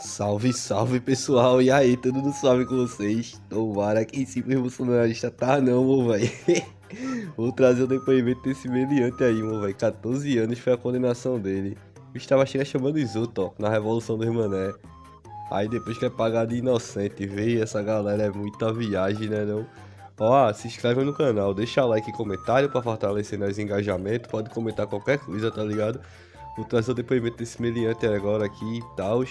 Salve, salve pessoal, e aí, tudo no suave com vocês? Tomara que esse mesmo bolsonarista tá não, meu velho. Vou trazer o depoimento desse meliante aí, meu velho. 14 anos foi a condenação dele. O bicho tava chamando os outros, ó, na Revolução dos Mané. Aí depois que é pagado de inocente, veio essa galera, é muita viagem, né não? Ó, se inscreve no canal, deixa like e comentário pra fortalecer nosso engajamento, pode comentar qualquer coisa, tá ligado? Vou trazer o depoimento desse meliante agora aqui e tal.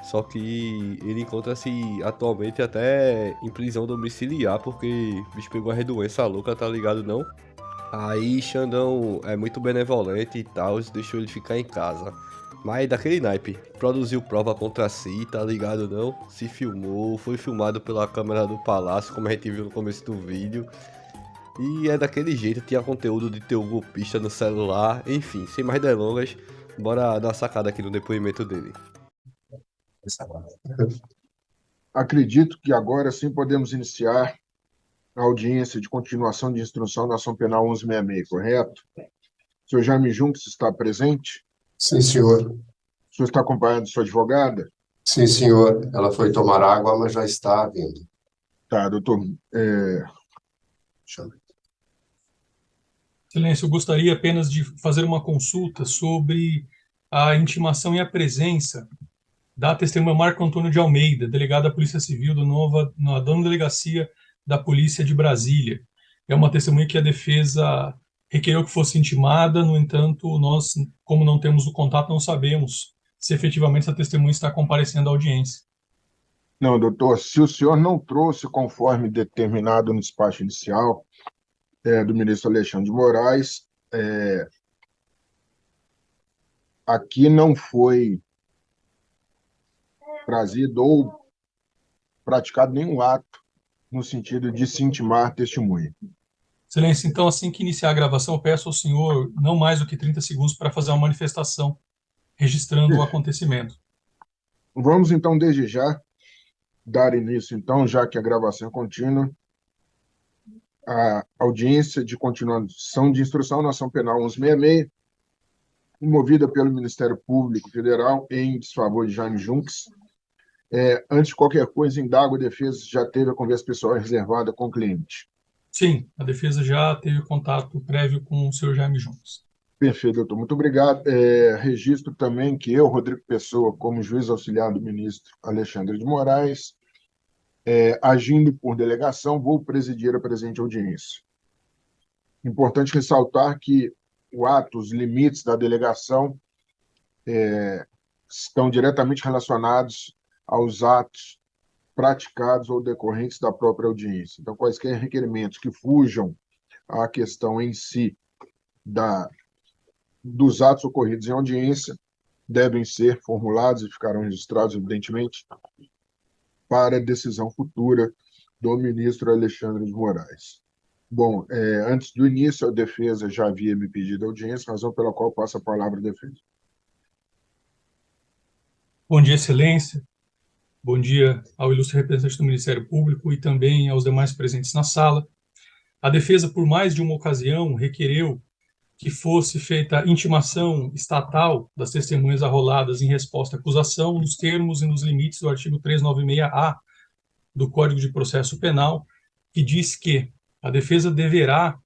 Só que ele encontra-se atualmente até em prisão domiciliar, porque o bicho pegou uma doença louca, tá ligado não? Aí Xandão é muito benevolente e tal, deixou ele ficar em casa. Mas daquele naipe, produziu prova contra si, tá ligado não? Se filmou, foi filmado pela câmera do palácio, como a gente viu no começo do vídeo. E é daquele jeito, tinha conteúdo de teu golpista no celular, enfim, sem mais delongas, bora dar uma sacada aqui no depoimento dele. Acredito que agora sim podemos iniciar a audiência de continuação de instrução da ação penal 1166, correto? O senhor Jaime Junques está presente? Sim, senhor. O senhor está acompanhado de sua advogada? Sim, senhor. Ela foi tomar água, mas já está vindo. Tá, doutor. Deixa eu ver. Excelência, eu gostaria apenas de fazer uma consulta sobre a intimação e a presença da testemunha Marco Antônio de Almeida, delegado da Polícia Civil na Dona Delegacia da Polícia de Brasília. É uma testemunha que a defesa requereu que fosse intimada, no entanto, nós, como não temos o contato, não sabemos se efetivamente essa testemunha está comparecendo à audiência. Não, doutor, se o senhor não trouxe conforme determinado no despacho inicial do ministro Alexandre de Moraes, aqui não foi trazido ou praticado nenhum ato no sentido de se intimar testemunha. Excelência, então, assim que iniciar a gravação, eu peço ao senhor não mais do que 30 segundos para fazer uma manifestação registrando o acontecimento. Vamos, então, desde já, dar início, então, já que a gravação é contínua, a audiência de continuação de instrução na ação penal 1166, movida pelo Ministério Público Federal em desfavor de Jaime Junques. Antes de qualquer coisa, indago a defesa se já teve a conversa pessoal reservada com o cliente. Sim, a defesa já teve contato prévio com o senhor Jaime Junques. Perfeito, doutor. Muito obrigado. Registro também que eu, Rodrigo Pessoa, como juiz auxiliar do ministro Alexandre de Moraes, agindo por delegação, vou presidir a presente audiência. Importante ressaltar que o ato, os limites da delegação estão diretamente relacionados aos atos praticados ou decorrentes da própria audiência. Então, quaisquer requerimentos que fujam à questão em si dos atos ocorridos em audiência devem ser formulados e ficarão registrados, evidentemente, para decisão futura do ministro Alexandre de Moraes. Bom, antes do início, a defesa já havia me pedido audiência, razão pela qual passo a palavra à defesa. Bom dia, excelência. Bom dia ao ilustre representante do Ministério Público e também aos demais presentes na sala. A defesa, por mais de uma ocasião, requereu que fosse feita intimação estatal das testemunhas arroladas em resposta à acusação, nos termos e nos limites do artigo 396-A do Código de Processo Penal, que diz que a defesa deverá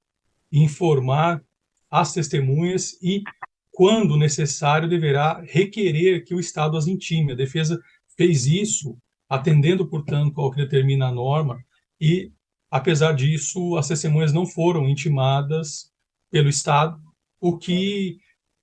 informar as testemunhas e, quando necessário, deverá requerer que o Estado as intime. A defesa fez isso, atendendo, portanto, ao que determina a norma, e, apesar disso, as testemunhas não foram intimadas pelo Estado, o que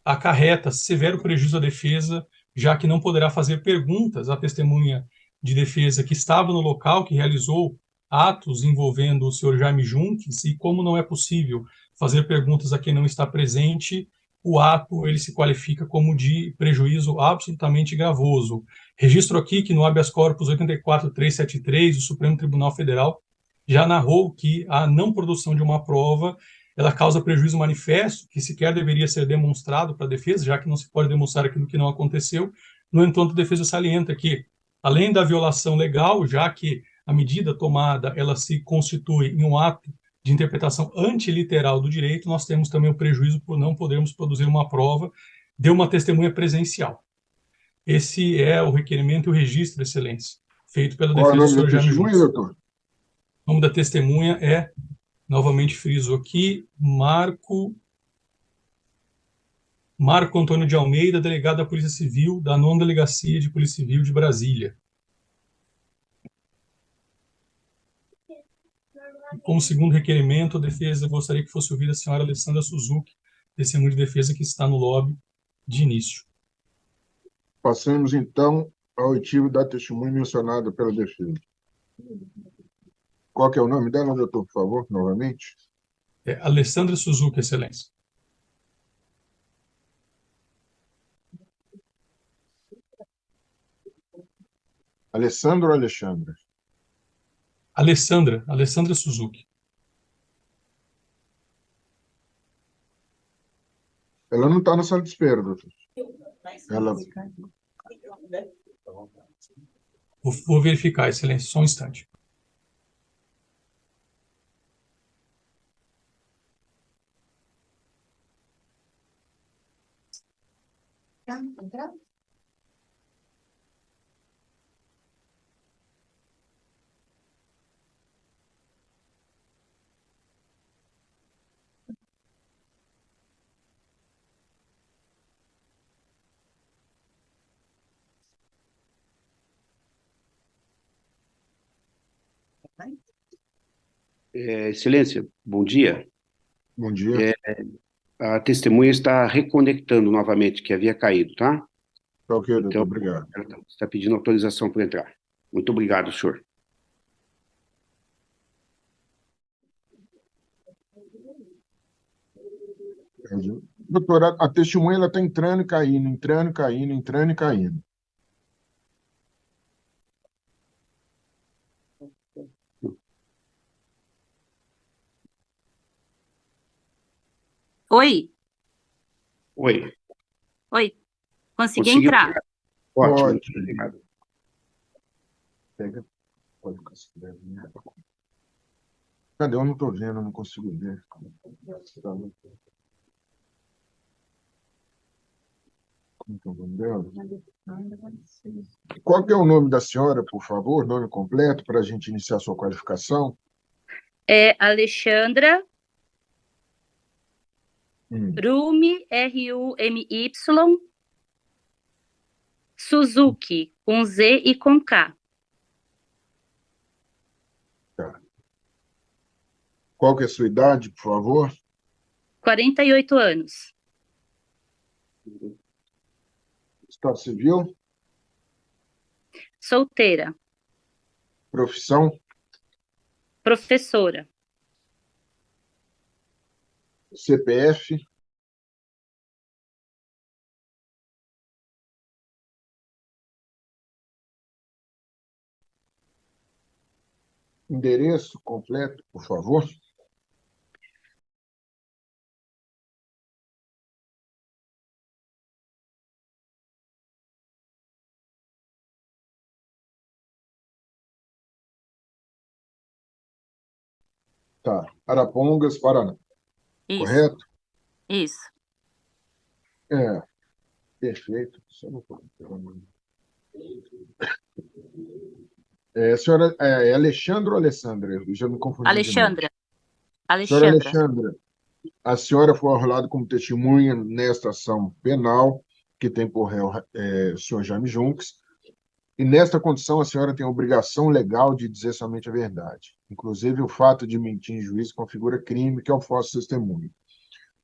acarreta severo prejuízo à defesa, já que não poderá fazer perguntas à testemunha de defesa que estava no local, que realizou atos envolvendo o senhor Jaime Junques, e como não é possível fazer perguntas a quem não está presente, o ato ele se qualifica como de prejuízo absolutamente gravoso. Registro aqui que no habeas corpus 84373, o Supremo Tribunal Federal já narrou que a não produção de uma prova ela causa prejuízo manifesto, que sequer deveria ser demonstrado para a defesa, já que não se pode demonstrar aquilo que não aconteceu. No entanto, a defesa salienta que, além da violação legal, já que a medida tomada ela se constitui em um ato de interpretação antiliteral do direito, nós temos também o prejuízo por não podermos produzir uma prova de uma testemunha presencial. Esse é o requerimento e o registro, Excelência, feito pela Qual é o defesa do nome da senhor Jaime testemunha, Junques. doutor? O nome da testemunha é, novamente friso aqui, Marco Antônio de Almeida, delegado da Polícia Civil, da 9ª Delegacia de Polícia Civil de Brasília. Como segundo requerimento, a defesa gostaria que fosse ouvida a senhora Alessandra Suzuki, testemunha de defesa que está no lobby de início. Passamos, então, ao oitivo da testemunha mencionada pela defesa. Qual que é o nome dela, doutor, por favor, novamente? É Alessandra Suzuki, Excelência. Alessandro ou Alexandra? Alessandra Suzuki. Ela não está na sala de espera, doutor. Ela... Vou verificar, Excelência, só um instante. Excelência, bom dia. Bom dia. A testemunha está reconectando novamente, que havia caído, tá? Tá ok, doutor, Então, obrigado. ela está pedindo autorização para entrar. Muito obrigado, senhor. Doutora, a testemunha está entrando e caindo, entrando e caindo, entrando e caindo. Oi, Oi. oi. Consegui Conseguiu entrar. entrar? Ótimo, Pode. muito obrigado. Pega. Pode ficar segurando. Cadê? Eu não estou vendo, eu não consigo ver. Como que é o nome dela? Qual que é o nome da senhora, por favor? Nome completo, para a gente iniciar a sua qualificação. É Alexandra Hum. Rumi, R-U-M-Y, Suzuki, com Z e com K. Tá. Qual que é a sua idade, por favor? 48 anos. Estado civil? Solteira. Profissão? Professora. CPF? Endereço completo, por favor? Tá. Arapongas, Paraná. Isso, Correto? isso. É. Perfeito. Só não tô- senhora, é Alexandre ou Alessandra? Eu já me confundi de novo. Alexandra. Senhora Alexandra. Alexandra, a senhora foi arrolada como testemunha nesta ação penal, que tem por réu o senhor Jaime Junques, e nesta condição a senhora tem a obrigação legal de dizer somente a verdade. Inclusive, o fato de mentir em juízo configura crime, que é o falso testemunho.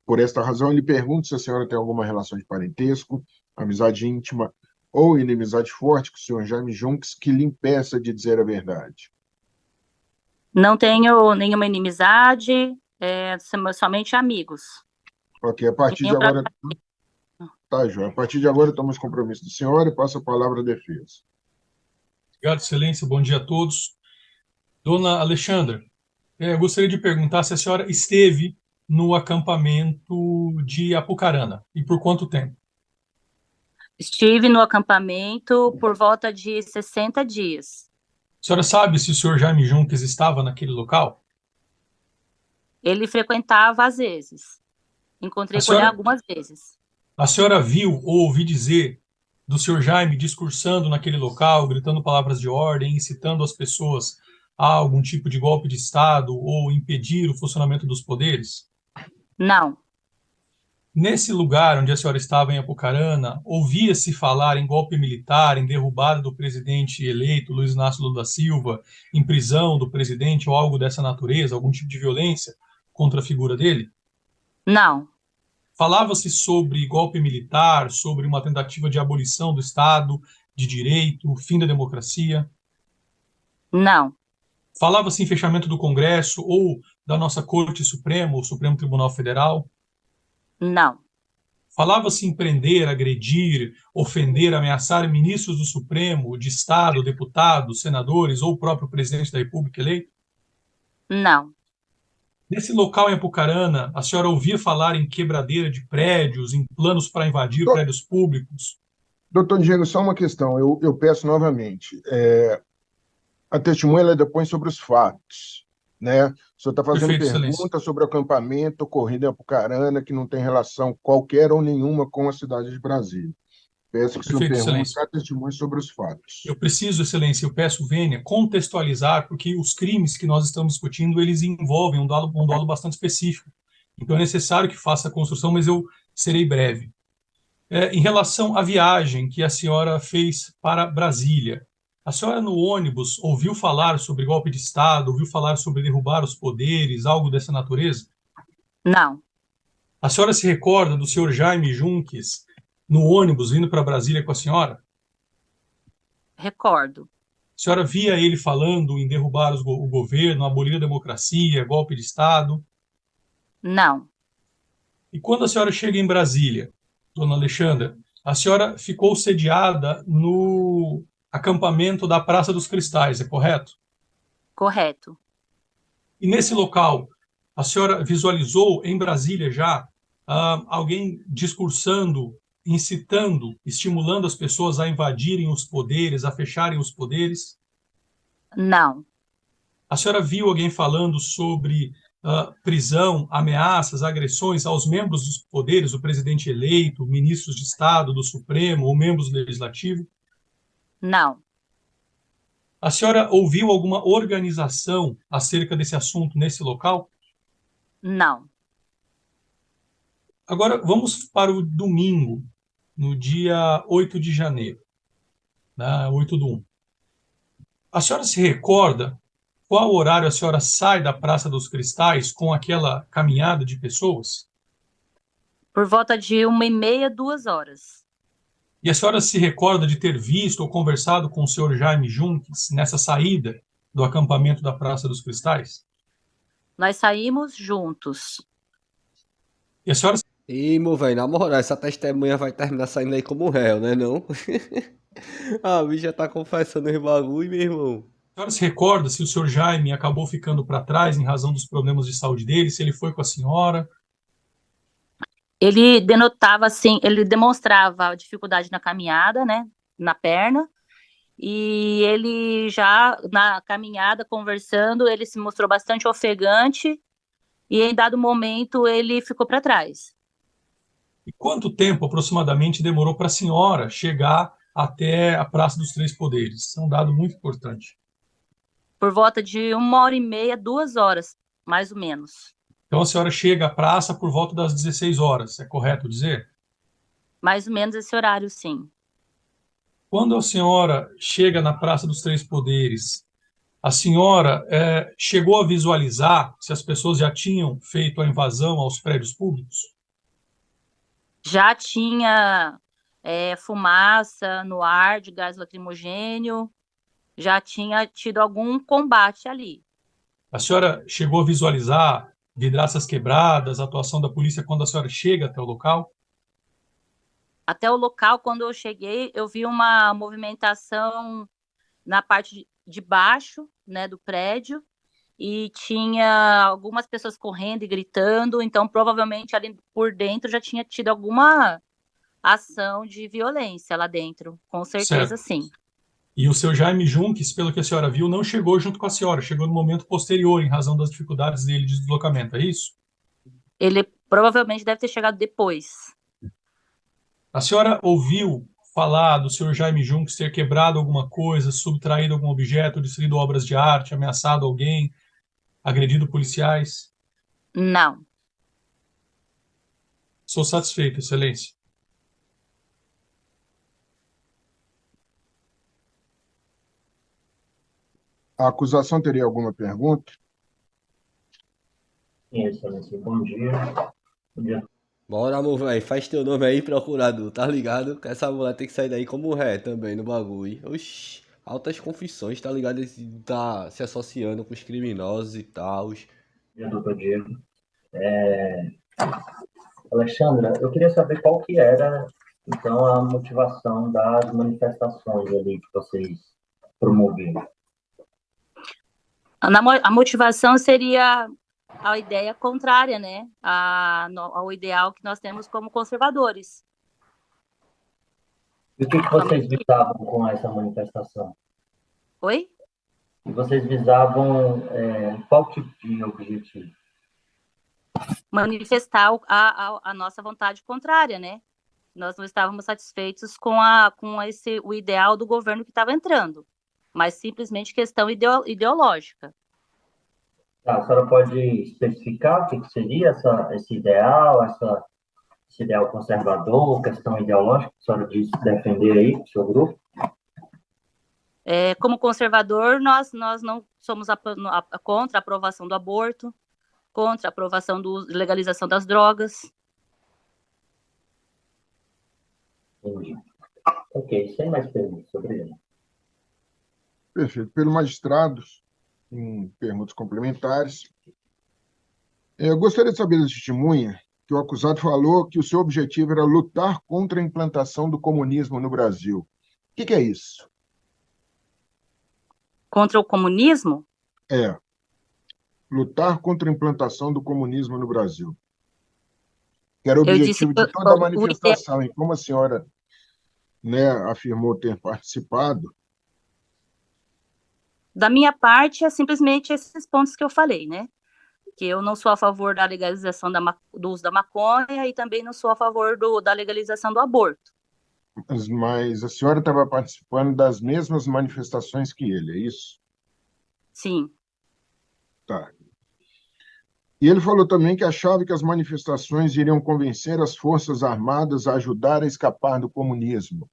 Por esta razão, eu lhe pergunto se a senhora tem alguma relação de parentesco, amizade íntima ou inimizade forte com o senhor Jaime Junques que lhe impeça de dizer a verdade. Não tenho nenhuma inimizade, somos somente amigos. Ok, a partir de Nenhum agora... Tá, João. A partir de agora, tomamos compromisso da senhora e passo a palavra à defesa. Obrigado, Excelência. Bom dia a todos. Dona Alexandra, eu gostaria de perguntar se a senhora esteve no acampamento de Apucarana e por quanto tempo? Estive no acampamento por volta de 60 dias. A senhora sabe se o senhor Jaime Junques estava naquele local? Ele frequentava às vezes. Encontrei A com ele senhora- algumas vezes. A senhora viu ou ouviu dizer do senhor Jaime discursando naquele local, gritando palavras de ordem, incitando as pessoas a algum tipo de golpe de Estado ou impedir o funcionamento dos poderes? Não. Nesse lugar onde a senhora estava, em Apucarana, ouvia-se falar em golpe militar, em derrubada do presidente eleito, Luiz Inácio Lula da Silva, em prisão do presidente ou algo dessa natureza, algum tipo de violência contra a figura dele? Não. Falava-se sobre golpe militar, sobre uma tentativa de abolição do Estado, de direito, fim da democracia? Não. Falava-se em fechamento do Congresso ou da nossa Corte Suprema, o Supremo Tribunal Federal? Não. Falava-se em prender, agredir, ofender, ameaçar ministros do Supremo, de Estado, deputados, senadores ou o próprio presidente da República eleito? Não. Nesse local em Apucarana, a senhora ouvia falar em quebradeira de prédios, em planos para invadir Do- prédios públicos? Doutor Diego, só uma questão, eu peço novamente. A testemunha ela depõe sobre os fatos, né? O senhor está fazendo Perfeito, excelência. pergunta sobre o acampamento ocorrido em Apucarana, que não tem relação qualquer ou nenhuma com a cidade de Brasília. Peço que o senhor Perfeito, pergunte excelência. a testemunha sobre os fatos. Eu preciso, excelência, eu peço vênia, contextualizar, porque os crimes que nós estamos discutindo, eles envolvem um dolo bastante específico. Então é necessário que faça a construção, mas eu serei breve. Em relação à viagem que a senhora fez para Brasília, a senhora no ônibus ouviu falar sobre golpe de Estado, ouviu falar sobre derrubar os poderes, algo dessa natureza? Não. A senhora se recorda do senhor Jaime Junques no ônibus vindo para Brasília com a senhora? Recordo. A senhora via ele falando em derrubar o governo, abolir a democracia, golpe de Estado? Não. E quando a senhora chega em Brasília, dona Alexandra, a senhora ficou sediada no acampamento da Praça dos Cristais, é correto? Correto. E nesse local, a senhora visualizou em Brasília já alguém discursando, incitando, estimulando as pessoas a invadirem os poderes, a fecharem os poderes? Não. A senhora viu alguém falando sobre prisão, ameaças, agressões aos membros dos poderes, o presidente eleito, ministros de Estado, do Supremo ou membros do Legislativo? Não. A senhora ouviu alguma organização acerca desse assunto nesse local? Não. Agora, vamos para o domingo, no dia 8 de janeiro, né, 8/1. A senhora se recorda qual horário a senhora sai da Praça dos Cristais com aquela caminhada de pessoas? Por volta de 1h30, 2h. E a senhora se recorda de ter visto ou conversado com o senhor Jaime Junques nessa saída do acampamento da Praça dos Cristais? Nós saímos juntos. E a senhora Ih, meu velho, na moral, essa testemunha vai terminar saindo aí como réu, né não? A bicha tá confessando os bagulho, meu irmão. A senhora se recorda se o senhor Jaime acabou ficando para trás em razão dos problemas de saúde dele, se ele foi com a senhora? Ele denotava assim, ele demonstrava dificuldade na caminhada, né, na perna, e ele já na caminhada conversando, ele se mostrou bastante ofegante e em dado momento ele ficou para trás. E quanto tempo aproximadamente demorou para a senhora chegar até a Praça dos Três Poderes? Isso é um dado muito importante. Por volta de 1h30, 2h, mais ou menos. Então a senhora chega à praça por volta das 16 horas, é correto dizer? Mais ou menos esse horário, sim. Quando a senhora chega na Praça dos Três Poderes, a senhora chegou a visualizar se as pessoas já tinham feito a invasão aos prédios públicos? Já tinha fumaça no ar de gás lacrimogênio, já tinha tido algum combate ali. A senhora chegou a visualizar vidraças quebradas, a atuação da polícia quando a senhora chega até o local? Até o local, quando eu cheguei, eu vi uma movimentação na parte de baixo, né, do prédio, e tinha algumas pessoas correndo e gritando, então provavelmente ali por dentro já tinha tido alguma ação de violência lá dentro, com certeza sim. E o seu Jaime Junques, pelo que a senhora viu, não chegou junto com a senhora, chegou no momento posterior, em razão das dificuldades dele de deslocamento, é isso? Ele provavelmente deve ter chegado depois. A senhora ouviu falar do senhor Jaime Junques ter quebrado alguma coisa, subtraído algum objeto, destruído obras de arte, ameaçado alguém, agredido policiais? Não. Sou satisfeito, Excelência. A acusação teria alguma pergunta? Sim, Excelência. Bom dia. Bom dia. Bora, amor, velho. Faz teu nome aí, procurador, tá ligado? Que essa mulher tem que sair daí como ré também no bagulho. Oxi, altas confissões, tá ligado? Ele tá se associando com os criminosos e tal. Bom dia, doutor Diego. Alexandra, eu queria saber qual que era, então, a motivação das manifestações ali que vocês promoveram. A motivação seria a ideia contrária, né? Ao ideal que nós temos como conservadores. E o que vocês visavam com essa manifestação? Oi? E vocês visavam qual tipo de objetivo? Manifestar a nossa vontade contrária, né? Nós não estávamos satisfeitos com o ideal do governo que estava entrando, mas simplesmente questão ideológica. Tá, a senhora pode especificar o que seria esse ideal, esse ideal conservador, questão ideológica que a senhora disse defender aí para o seu grupo? Como conservador, nós não somos contra a aprovação do aborto, contra a aprovação da legalização das drogas. Entendi. Ok, sem mais perguntas sobre ele. Perfeito. Pelo magistrado, em perguntas complementares, eu gostaria de saber da testemunha que o acusado falou que o seu objetivo era lutar contra a implantação do comunismo no Brasil. O que é isso? Contra o comunismo? Lutar contra a implantação do comunismo no Brasil. Que era o objetivo de toda a manifestação. E como a senhora, né, afirmou ter participado... Da minha parte, é simplesmente esses pontos que eu falei, né? Que eu não sou a favor da legalização do uso da maconha e também não sou a favor da legalização do aborto. Mas a senhora estava participando das mesmas manifestações que ele, é isso? Sim. Tá. E ele falou também que achava que as manifestações iriam convencer as Forças Armadas a ajudar a escapar do comunismo.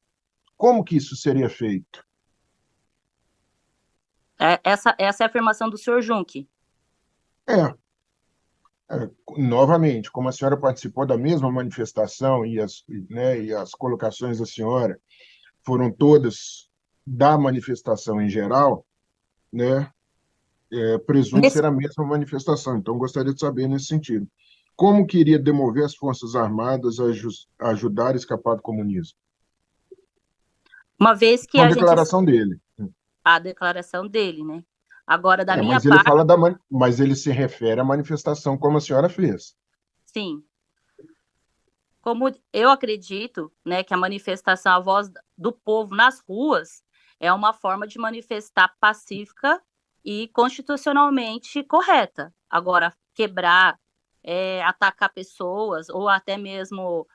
Como que isso seria feito? Essa é a afirmação do senhor Junque. Novamente, como a senhora participou da mesma manifestação e as colocações da senhora foram todas da manifestação em geral, né? Presumo ser a mesma manifestação. Então, gostaria de saber nesse sentido. Como que iria demover as Forças Armadas a ajudar a escapar do comunismo? Uma vez que a declaração dele. A declaração dele, né? Agora, da minha mas parte... mas ele se refere à manifestação como a senhora fez. Sim. Como eu acredito, né, que a manifestação, a voz do povo nas ruas, é uma forma de manifestar pacífica e constitucionalmente correta. Agora, quebrar, atacar pessoas ou até mesmo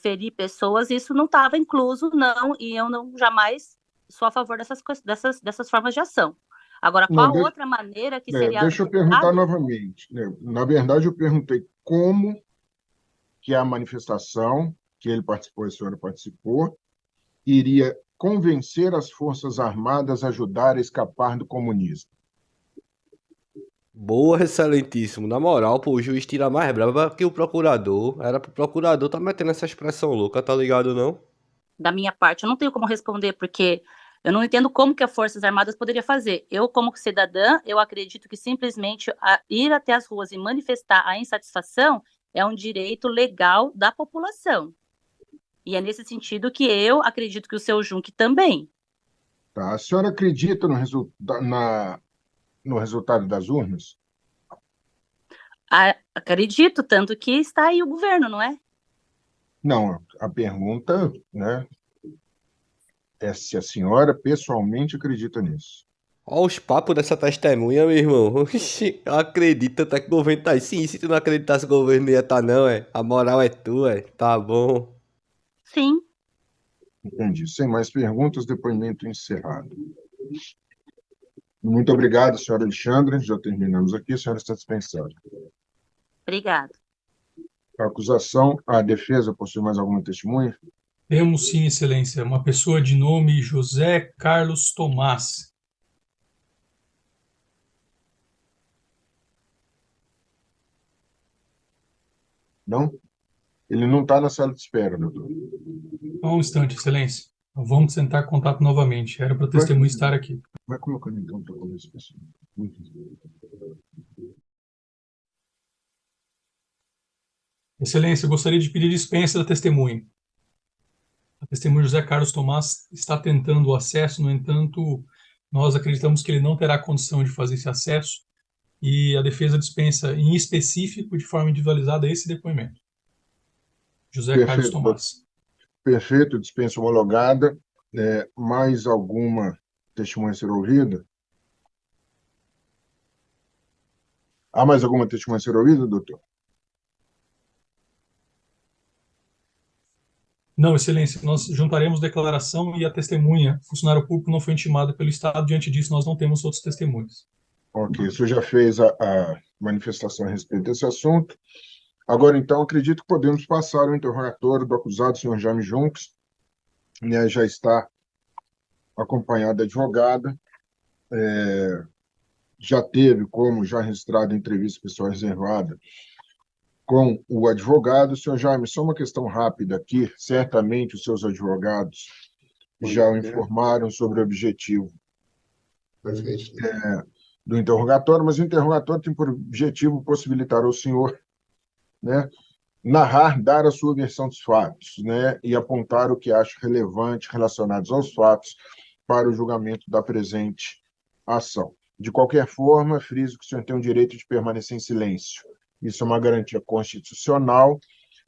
ferir pessoas, isso não estava incluso, não, e eu não jamais sou a favor dessas formas de ação. Agora, qual outra maneira que seria... Deixa eu perguntar novamente. Na verdade, eu perguntei como que a manifestação que ele participou, a senhora participou, iria convencer as Forças Armadas a ajudar a escapar do comunismo. Boa, excelentíssimo. Na moral, pô, o juiz tira mais brava que o procurador. Era pro procurador tá metendo essa expressão louca, tá ligado, não? Da minha parte, eu não tenho como responder, porque eu não entendo como que as Forças Armadas poderia fazer. Eu, como cidadã, eu acredito que simplesmente ir até as ruas e manifestar a insatisfação é um direito legal da população. E é nesse sentido que eu acredito que o seu Junque também. Tá. A senhora acredita no resultado das urnas? Acredito, tanto que está aí o governo, não é? Não, a pergunta, né, é se a senhora pessoalmente acredita nisso. Olha os papos dessa testemunha, meu irmão. Oxi, acredita até que o governo tá aí. Sim, se tu não acreditasse que o governo ia tá, não, A moral é tua, Tá bom. Sim. Entendi. Sem mais perguntas, depoimento encerrado. Muito obrigado, senhora Alexandra. Já terminamos aqui. A senhora está dispensada. Obrigada. A acusação, a defesa possui mais alguma testemunha? Temos sim, excelência, uma pessoa de nome José Carlos Tomás. Não? Ele não está na sala de espera, doutor. Só um instante, excelência. Vamos tentar contato novamente. Era para o testemunho estar aqui. Vai colocando então para começar. Excelência, eu gostaria de pedir dispensa da testemunha. A testemunha José Carlos Tomás está tentando o acesso, no entanto, nós acreditamos que ele não terá condição de fazer esse acesso e a defesa dispensa, em específico, de forma individualizada, esse depoimento. José Carlos Tomás. Perfeito, dispensa homologada. Mais alguma testemunha a ser ouvida? Há mais alguma testemunha a ser ouvida, doutor? Não, excelência, nós juntaremos declaração e a testemunha, funcionário público, não foi intimada pelo Estado. Diante disso, nós não temos outros testemunhos. Ok, o senhor já fez a manifestação a respeito desse assunto. Agora, então, acredito que podemos passar ao interrogatório do acusado, senhor Jaime Junques, né, já está acompanhado da advogada, já teve, como já registrado em entrevista pessoal reservada, com o advogado. Senhor Jaime, só uma questão rápida aqui, certamente os seus advogados já o informaram sobre o objetivo Perfeito. do interrogatório, mas o interrogatório tem por objetivo possibilitar ao senhor, né, narrar, dar a sua versão dos fatos, né, e apontar o que acha relevante relacionados aos fatos para o julgamento da presente ação. De qualquer forma, friso que o senhor tem o direito de permanecer em silêncio. Isso é uma garantia constitucional,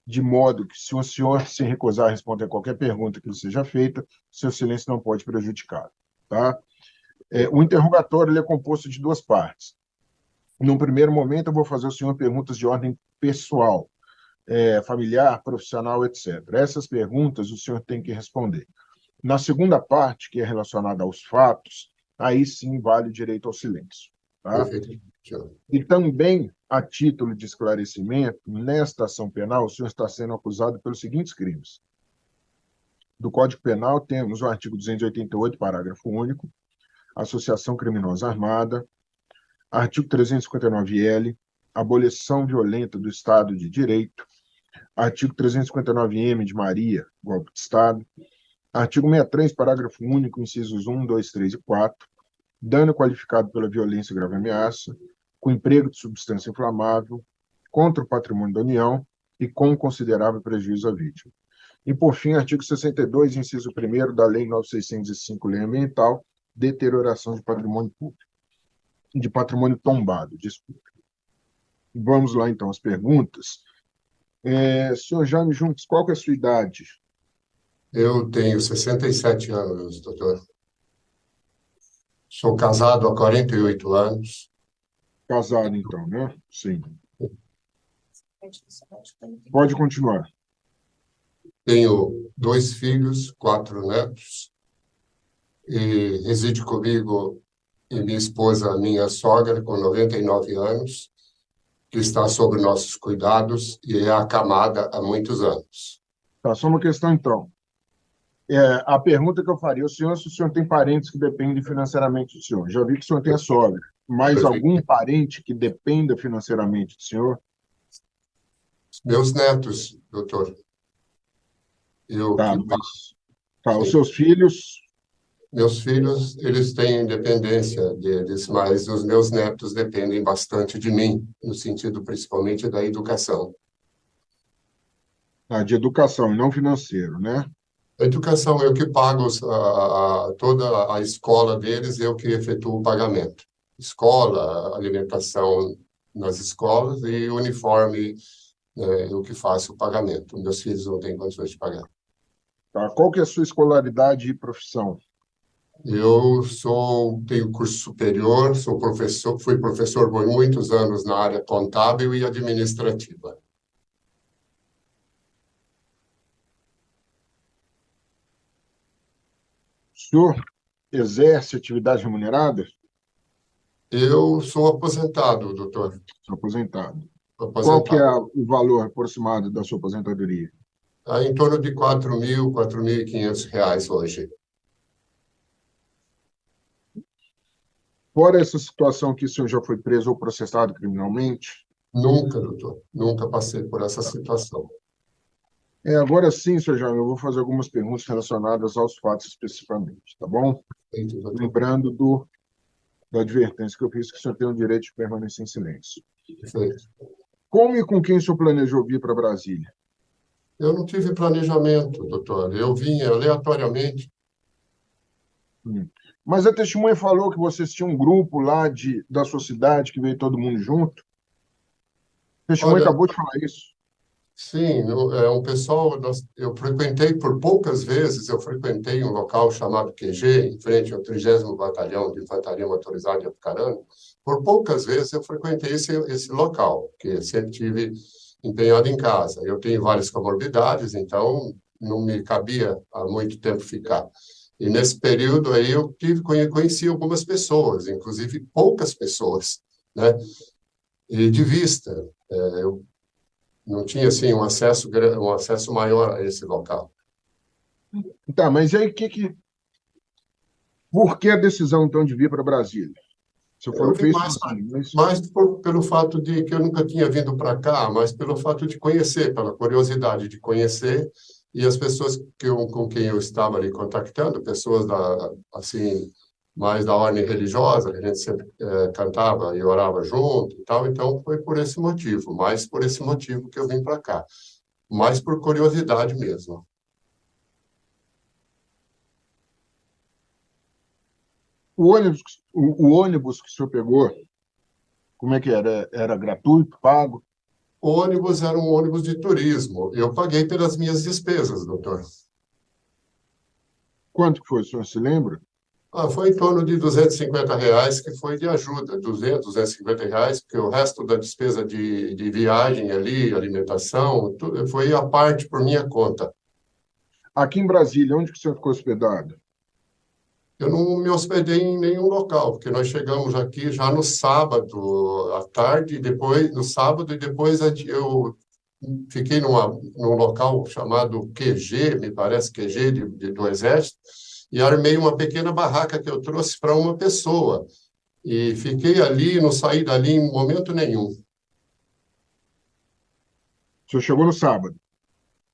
de modo que, se o senhor se recusar a responder a qualquer pergunta que lhe seja feita, seu silêncio não pode prejudicar. Tá? O interrogatório ele é composto de duas partes. Num primeiro momento, eu vou fazer ao senhor perguntas de ordem pessoal, familiar, profissional, etc. Essas perguntas o senhor tem que responder. Na segunda parte, que é relacionada aos fatos, aí sim vale o direito ao silêncio. Tá? Perfeito. E também, a título de esclarecimento, nesta ação penal, o senhor está sendo acusado pelos seguintes crimes. Do Código Penal, temos o artigo 288, parágrafo único, associação criminosa armada, artigo 359-L, abolição violenta do Estado de Direito, artigo 359-M de Maria, golpe de Estado, artigo 63, parágrafo único, incisos 1, 2, 3 e 4, dano qualificado pela violência e grave ameaça, com emprego de substância inflamável, contra o patrimônio da União e com considerável prejuízo à vítima. E, por fim, artigo 62, inciso 1º da Lei 9.605, Lei Ambiental, deterioração de patrimônio público, de patrimônio tombado, desculpe. Vamos lá, então, às perguntas. Senhor Jaime Junques, qual que é a sua idade? Eu tenho 67 anos, doutor. Sou casado há 48 anos. Casado, então, né? Sim. Pode continuar. Tenho 2 filhos, 4 netos. E reside comigo e minha esposa, minha sogra, com 99 anos, que está sob nossos cuidados e é acamada há muitos anos. Tá, só uma questão, então. A pergunta que eu faria ao senhor, se o senhor tem parentes que dependem financeiramente do senhor. Já vi que o senhor tem a sogra. Mais algum parente que dependa financeiramente do senhor? Meus netos, doutor. Os seus filhos? Meus filhos, eles têm independência deles, mas os meus netos dependem bastante de mim, no sentido principalmente da educação. De educação, e não financeiro, né? A educação, eu que pago toda a escola deles, eu que efetuo o pagamento. Escola, alimentação nas escolas e uniforme, eu que faço o pagamento. Meus filhos não têm condições de pagar. Tá. Qual que é a sua escolaridade e profissão? Eu tenho curso superior, sou professor, fui professor por muitos anos na área contábil e administrativa. senhor exerce atividade remunerada? Eu sou aposentado, doutor. Sou aposentado. Qual que é Aposentado. o valor aproximado da sua aposentadoria? Em torno de R$ 4.500 hoje. Fora essa situação que o senhor já foi preso ou processado criminalmente? Nunca, doutor. Nunca passei por essa situação. Agora sim, senhor Jaime, eu vou fazer algumas perguntas relacionadas aos fatos especificamente, tá bom? Perfeito, doutor. Lembrando da advertência que eu fiz, que o senhor tem o direito de permanecer em silêncio. Perfeito. Como e com quem o senhor planejou vir para Brasília? Eu não tive planejamento, doutor. Eu vim aleatoriamente. Mas a testemunha falou que vocês tinham um grupo lá da sua cidade, que veio todo mundo junto. A testemunha Olha, acabou de falar isso. sim, um pessoal, eu frequentei por poucas vezes, eu frequentei um local chamado QG, em frente ao 30º Batalhão de Infantaria Motorizada de Apucarana. Por poucas vezes eu frequentei esse local, que sempre tive empenhado em casa. Eu tenho várias comorbidades, então não me cabia há muito tempo ficar. E nesse período aí eu conheci algumas pessoas, inclusive poucas pessoas, né? E de vista, eu não tinha assim um acesso maior a esse local. Tá, mas aí por que a decisão então de vir para Brasília? Você falou Eu que vim fez mais pelo fato de que eu nunca tinha vindo para cá, mas pelo fato de conhecer, pela curiosidade de conhecer, e as pessoas com quem eu estava ali contactando, pessoas assim, mais da ordem religiosa, que a gente sempre cantava e orava junto e tal, então foi por esse motivo, mais por esse motivo que eu vim para cá, mais por curiosidade mesmo. O ônibus que o senhor pegou, como é que era? Era gratuito, pago? O ônibus era um ônibus de turismo. Eu paguei pelas minhas despesas, doutor. Quanto que foi, o senhor se lembra? Foi em torno de R$ 250, que foi de ajuda, R$ 250, porque o resto da despesa de viagem ali, alimentação, tudo, foi a parte por minha conta. Aqui em Brasília, onde que o senhor ficou hospedado? Eu não me hospedei em nenhum local, porque nós chegamos aqui já no sábado à tarde, no sábado, e depois eu fiquei num local chamado QG, me parece QG do Exército, e armei uma pequena barraca que eu trouxe para uma pessoa. E fiquei ali, não saí dali em momento nenhum. O senhor chegou no sábado?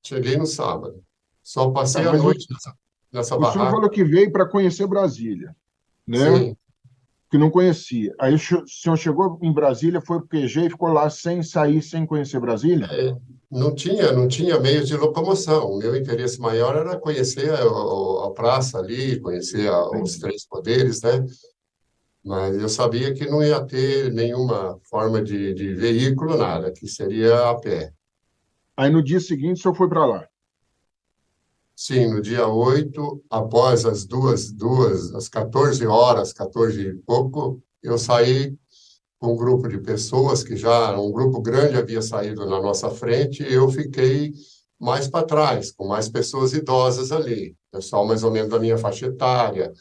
Cheguei no sábado. Só passei a Mas noite nessa o senhor barraca. falou que veio para conhecer Brasília, né? Sim. Que não conhecia. Aí o senhor chegou em Brasília, foi para o QG e ficou lá sem sair, sem conhecer Brasília? Não tinha meios de locomoção. O meu interesse maior era conhecer a praça ali, conhecer os três poderes, né? Mas eu sabia que não ia ter nenhuma forma de veículo, nada, que seria a pé. Aí no dia seguinte o senhor foi para lá? Sim, no dia 8, após às 14 horas, 14 e pouco, eu saí com um grupo de pessoas um grupo grande havia saído na nossa frente, e eu fiquei mais para trás, com mais pessoas idosas ali, pessoal mais ou menos da minha faixa etária,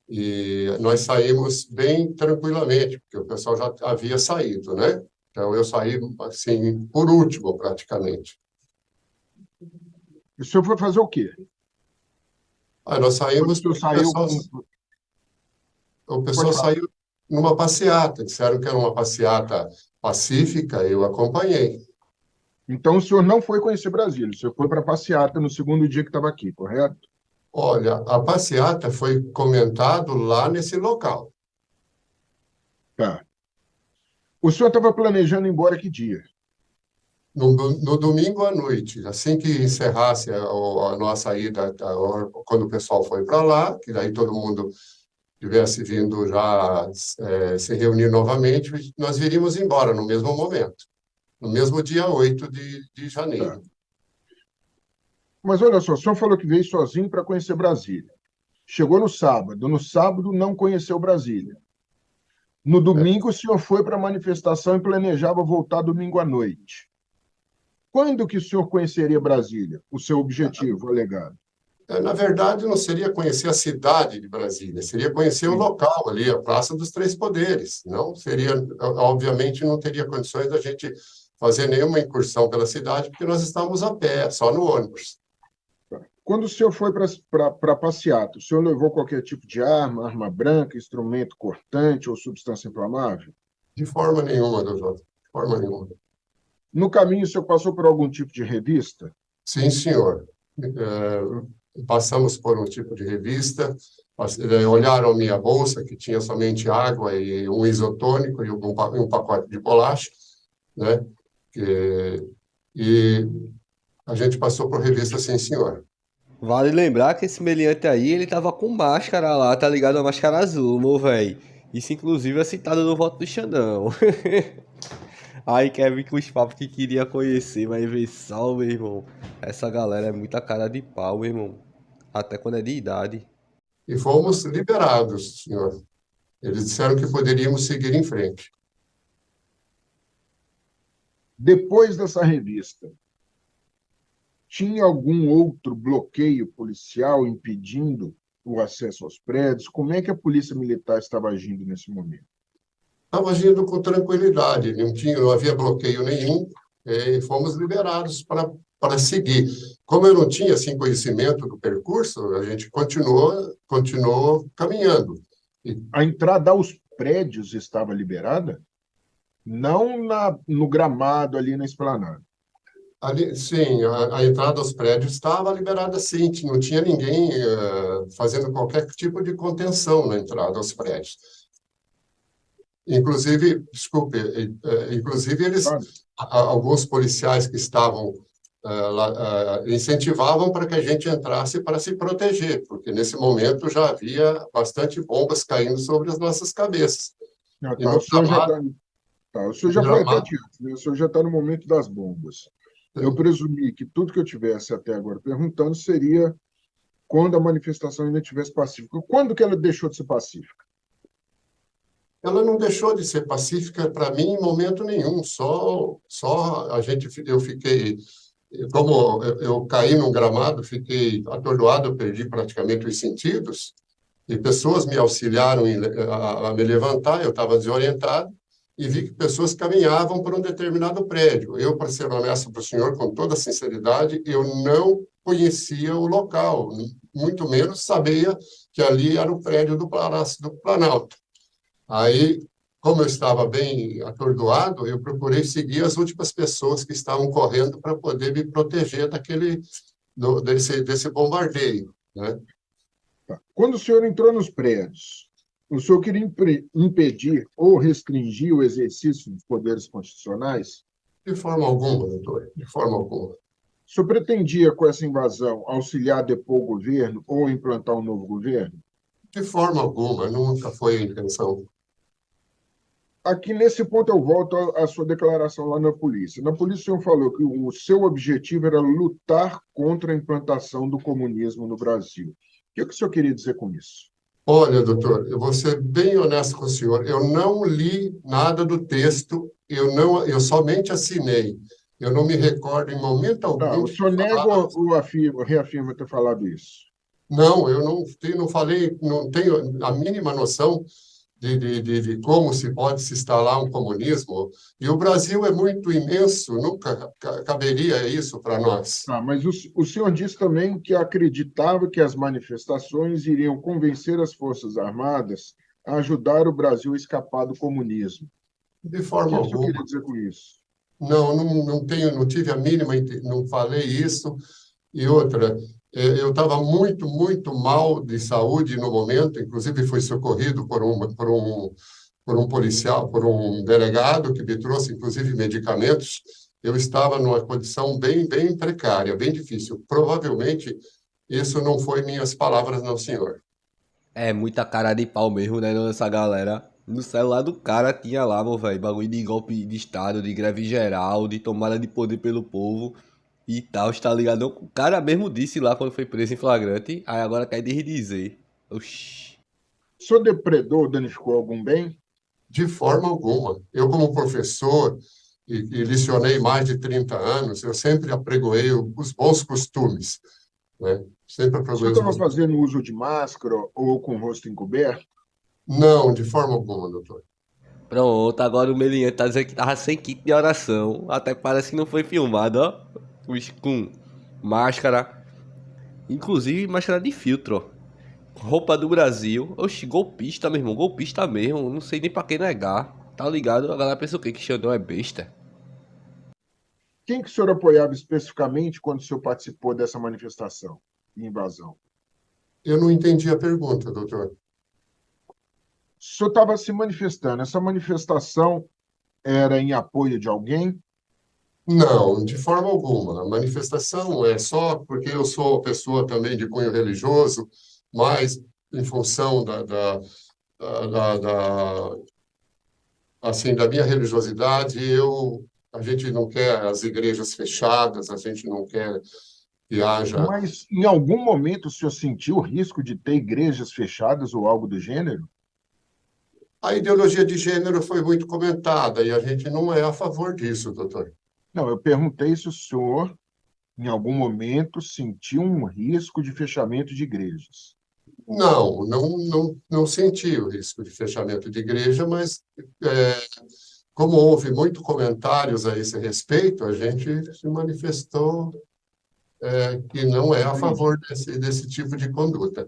e nós saímos bem tranquilamente, porque o pessoal já havia saído, né? Então eu saí, assim, por último, praticamente. O senhor foi fazer o quê? Nós saímos O senhor porque o pessoal saiu numa passeata, disseram que era uma passeata pacífica, eu acompanhei. Então o senhor não foi conhecer Brasília, o senhor foi para a passeata no segundo dia que estava aqui, correto? Olha, a passeata foi comentado lá nesse local. Tá. O senhor estava planejando ir embora que dia? No domingo à noite, assim que encerrasse a nossa ida, quando o pessoal foi para lá, que daí todo mundo tivesse vindo já se reunir novamente, nós viríamos embora no mesmo momento, no mesmo dia 8 de janeiro. Tá. Mas olha só, o senhor falou que veio sozinho para conhecer Brasília. Chegou no sábado não conheceu Brasília. No domingo o senhor foi para a manifestação e planejava voltar domingo à noite. Quando que o senhor conheceria Brasília? O seu objetivo alegado? Na verdade, não seria conhecer a cidade de Brasília, seria conhecer o local ali, a Praça dos Três Poderes. Não seria, obviamente, não teria condições da gente fazer nenhuma incursão pela cidade, porque nós estávamos a pé, só no ônibus. Quando o senhor foi para passeata, o senhor levou qualquer tipo de arma, arma branca, instrumento cortante ou substância inflamável? De forma nenhuma, doutor, de forma nenhuma. No caminho, o senhor passou por algum tipo de revista? Sim, senhor. Passamos por um tipo de revista, olharam minha bolsa, que tinha somente água e um isotônico e um pacote de bolacha, né? E a gente passou por revista, sim, senhor. Vale lembrar que esse meliante aí, ele tava com máscara lá, tá ligado? A máscara azul, meu velho. Isso, inclusive, é citado no voto do Xandão. Aí Kevin com os papos que queria conhecer, mas vê só, meu irmão. Essa galera é muita cara de pau, meu irmão. Até quando é de idade. E fomos liberados, senhor. Eles disseram que poderíamos seguir em frente. Depois dessa revista, tinha algum outro bloqueio policial impedindo o acesso aos prédios? Como é que a Polícia Militar estava agindo nesse momento? Estava agindo com tranquilidade, não havia bloqueio nenhum, e fomos liberados para seguir. Como eu não tinha assim, conhecimento do percurso, a gente continuou caminhando. A entrada aos prédios estava liberada? Não no gramado ali na esplanada. Ali, sim, a entrada aos prédios estava liberada, sim, não tinha ninguém fazendo qualquer tipo de contenção na entrada aos prédios. Inclusive, desculpe, inclusive alguns policiais que estavam lá, incentivavam para que a gente entrasse para se proteger, porque nesse momento já havia bastante bombas caindo sobre as nossas cabeças. O senhor já foi até adiante, né? O senhor já está no momento das bombas. Eu presumi que tudo que eu tivesse até agora perguntando seria quando a manifestação ainda estivesse pacífica. Quando que ela deixou de ser pacífica? Ela não deixou de ser pacífica para mim em momento nenhum. Só eu fiquei, como eu caí num gramado, fiquei atordoado, perdi praticamente os sentidos. E pessoas me auxiliaram a me levantar. Eu estava desorientado e vi que pessoas caminhavam por um determinado prédio. Eu, para ser honesto para o senhor, com toda sinceridade, eu não conhecia o local, muito menos sabia que ali era o prédio do Palácio do Planalto. Aí, como eu estava bem atordoado, eu procurei seguir as últimas pessoas que estavam correndo para poder me proteger desse bombardeio, né? Quando o senhor entrou nos prédios, o senhor queria impedir ou restringir o exercício dos poderes constitucionais? De forma alguma, doutor, de forma alguma. O senhor pretendia, com essa invasão, auxiliar a depor o governo ou implantar um novo governo? De forma alguma, nunca foi a intenção. Aqui, nesse ponto, eu volto à sua declaração lá na polícia. Na polícia, o senhor falou que o seu objetivo era lutar contra a implantação do comunismo no Brasil. O que o senhor queria dizer com isso? Olha, doutor, eu vou ser bem honesto com o senhor. Eu não li nada do texto, eu somente assinei. Eu não me recordo em momento algum. O senhor nega ou reafirma ter falado isso? Não, eu não falei, não tenho a mínima noção de como se pode se instalar um comunismo. E o Brasil é muito imenso, nunca caberia isso para nós. Mas o senhor disse também que acreditava que as manifestações iriam convencer as Forças Armadas a ajudar o Brasil a escapar do comunismo. De forma alguma. O que o senhor queria dizer com isso? Não tive a mínima, não falei isso. E outra, eu estava muito, muito mal de saúde no momento, inclusive fui socorrido por um policial, por um delegado que me trouxe, inclusive, medicamentos. Eu estava numa condição bem, bem precária, bem difícil. Provavelmente, isso não foi minhas palavras, não, senhor. É muita cara de pau mesmo, né, essa galera. No celular do cara tinha lá, meu velho, bagulho de golpe de estado, de greve geral, de tomada de poder pelo povo e tal, tá ligado? O cara mesmo disse lá quando foi preso em flagrante, aí agora quer desdizer. Oxi. O senhor depredou, danificou algum bem? De forma alguma. Eu, como professor, e licionei mais de 30 anos, eu sempre apregoei os bons costumes. né? Sempre O senhor procurei estava os... fazendo uso de máscara ou com o rosto encoberto? Não, de forma alguma, doutor. Pronto, agora o meliante tá dizendo que tava sem kit de oração. Até parece que não foi filmado, ó. Com máscara. Inclusive máscara de filtro, ó. Roupa do Brasil. Oxi, golpista, meu irmão. Golpista mesmo. Não sei nem pra quem negar. Tá ligado? A galera pensa o quê? Que Xandão é besta. Quem que o senhor apoiava especificamente quando o senhor participou dessa manifestação e invasão? Eu não entendi a pergunta, doutor. O senhor estava se manifestando. Essa manifestação era em apoio de alguém? Não, de forma alguma. A manifestação é só porque eu sou pessoa também de cunho religioso, mas em função da, assim, da minha religiosidade, a gente não quer as igrejas fechadas, a gente não quer que haja... Mas em algum momento o senhor sentiu o risco de ter igrejas fechadas ou algo do gênero? A ideologia de gênero foi muito comentada e a gente não é a favor disso, doutor. Não, eu perguntei se o senhor, em algum momento, sentiu um risco de fechamento de igrejas. Não senti o risco de fechamento de igreja, mas como houve muito comentários a esse respeito, a gente se manifestou que não é a favor desse tipo de conduta.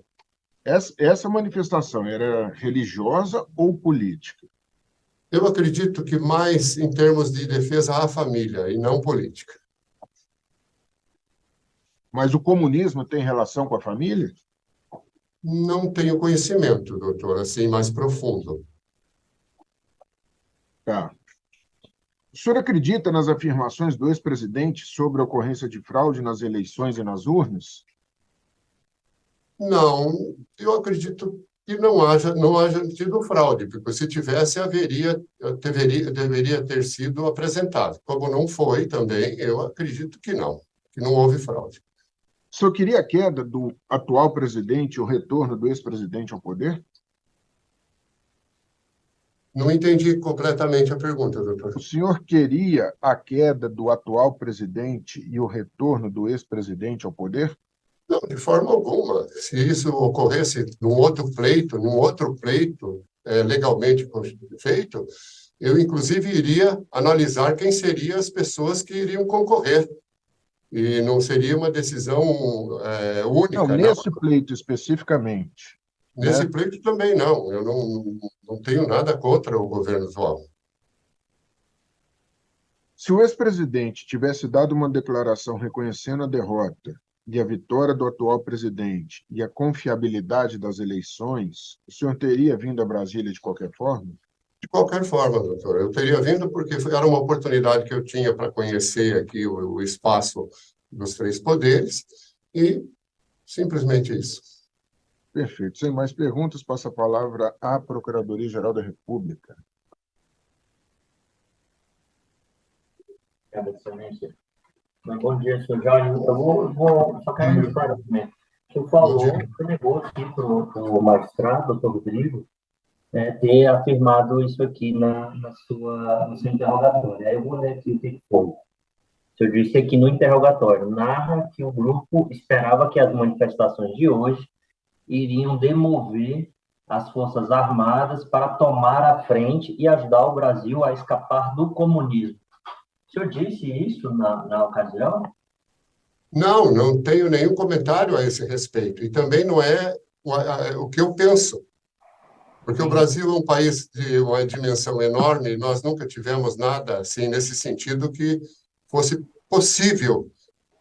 Essa manifestação era religiosa ou política? Eu acredito que mais em termos de defesa à família e não política. Mas o comunismo tem relação com a família? Não tenho conhecimento, doutor, assim, mais profundo. Tá. O senhor acredita nas afirmações do ex-presidente sobre a ocorrência de fraude nas eleições e nas urnas? Não, eu acredito que não haja tido fraude, porque se tivesse, deveria ter sido apresentado. Como não foi também, eu acredito que não houve fraude. O senhor queria a queda do atual presidente e o retorno do ex-presidente ao poder? Não entendi completamente a pergunta, doutor. O senhor queria a queda do atual presidente e o retorno do ex-presidente ao poder? Não, de forma alguma. Se isso ocorresse num outro pleito, legalmente feito, eu, inclusive, iria analisar quem seriam as pessoas que iriam concorrer. E não seria uma decisão única, Não, nesse pleito especificamente. Nesse né? pleito também não. Eu não tenho nada contra o governo atual. Se o ex-presidente tivesse dado uma declaração reconhecendo a derrota e a vitória do atual presidente e a confiabilidade das eleições, o senhor teria vindo a Brasília de qualquer forma? De qualquer forma, doutor, eu teria vindo porque era uma oportunidade que eu tinha para conhecer aqui o espaço dos três poderes e simplesmente isso. Perfeito. Sem mais perguntas, passo a palavra à Procuradoria-Geral da República. Excelência. Bom dia, senhor Jorge. Só quero um esclarecimento. O senhor falou, você negou aqui para o magistrado, doutor Rodrigo, ter afirmado isso aqui no seu interrogatório. Aí eu vou ler aqui o que foi. O senhor disse aqui no interrogatório, narra que o grupo esperava que as manifestações de hoje iriam demover as Forças Armadas para tomar a frente e ajudar o Brasil a escapar do comunismo. O senhor disse isso na ocasião? Não tenho nenhum comentário a esse respeito. E também não é o que eu penso. Porque o Brasil é um país de uma dimensão enorme, e nós nunca tivemos nada assim nesse sentido que fosse possível,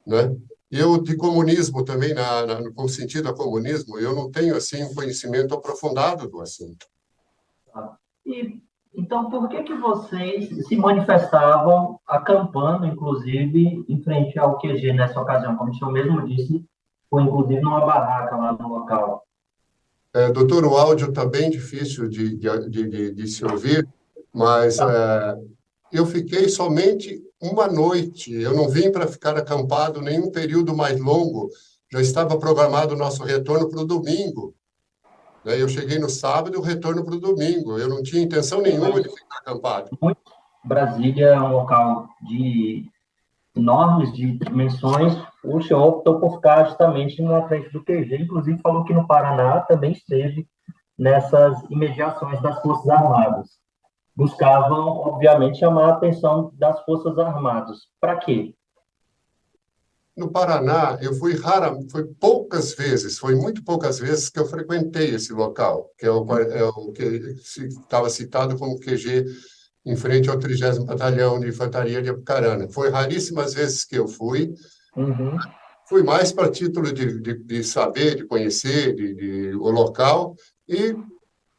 né? Eu, de comunismo também, com sentido a comunismo, eu não tenho assim um conhecimento aprofundado do assunto. Então, por que vocês se manifestavam acampando, inclusive, em frente ao QG nessa ocasião? Como o senhor mesmo disse, foi inclusive numa barraca lá no local. Doutor, o áudio está bem difícil de se ouvir, mas eu fiquei somente uma noite. Eu não vim para ficar acampado nenhum período mais longo. Já estava programado o nosso retorno para o domingo. Eu cheguei no sábado e o retorno para o domingo. Eu não tinha intenção nenhuma de ficar acampado. Brasília é um local de enormes de dimensões, o senhor optou por ficar justamente na frente do QG, inclusive falou que no Paraná também esteve nessas imediações das Forças Armadas. Buscavam, obviamente, chamar a atenção das Forças Armadas. Para quê? No Paraná, eu fui foi poucas vezes, foi muito poucas vezes que eu frequentei esse local, que é o que estava citado como QG em frente ao 30º Batalhão de Infantaria de Apucarana. Foi raríssimas vezes que eu fui. Uhum. Fui mais para título de saber, de conhecer o local, e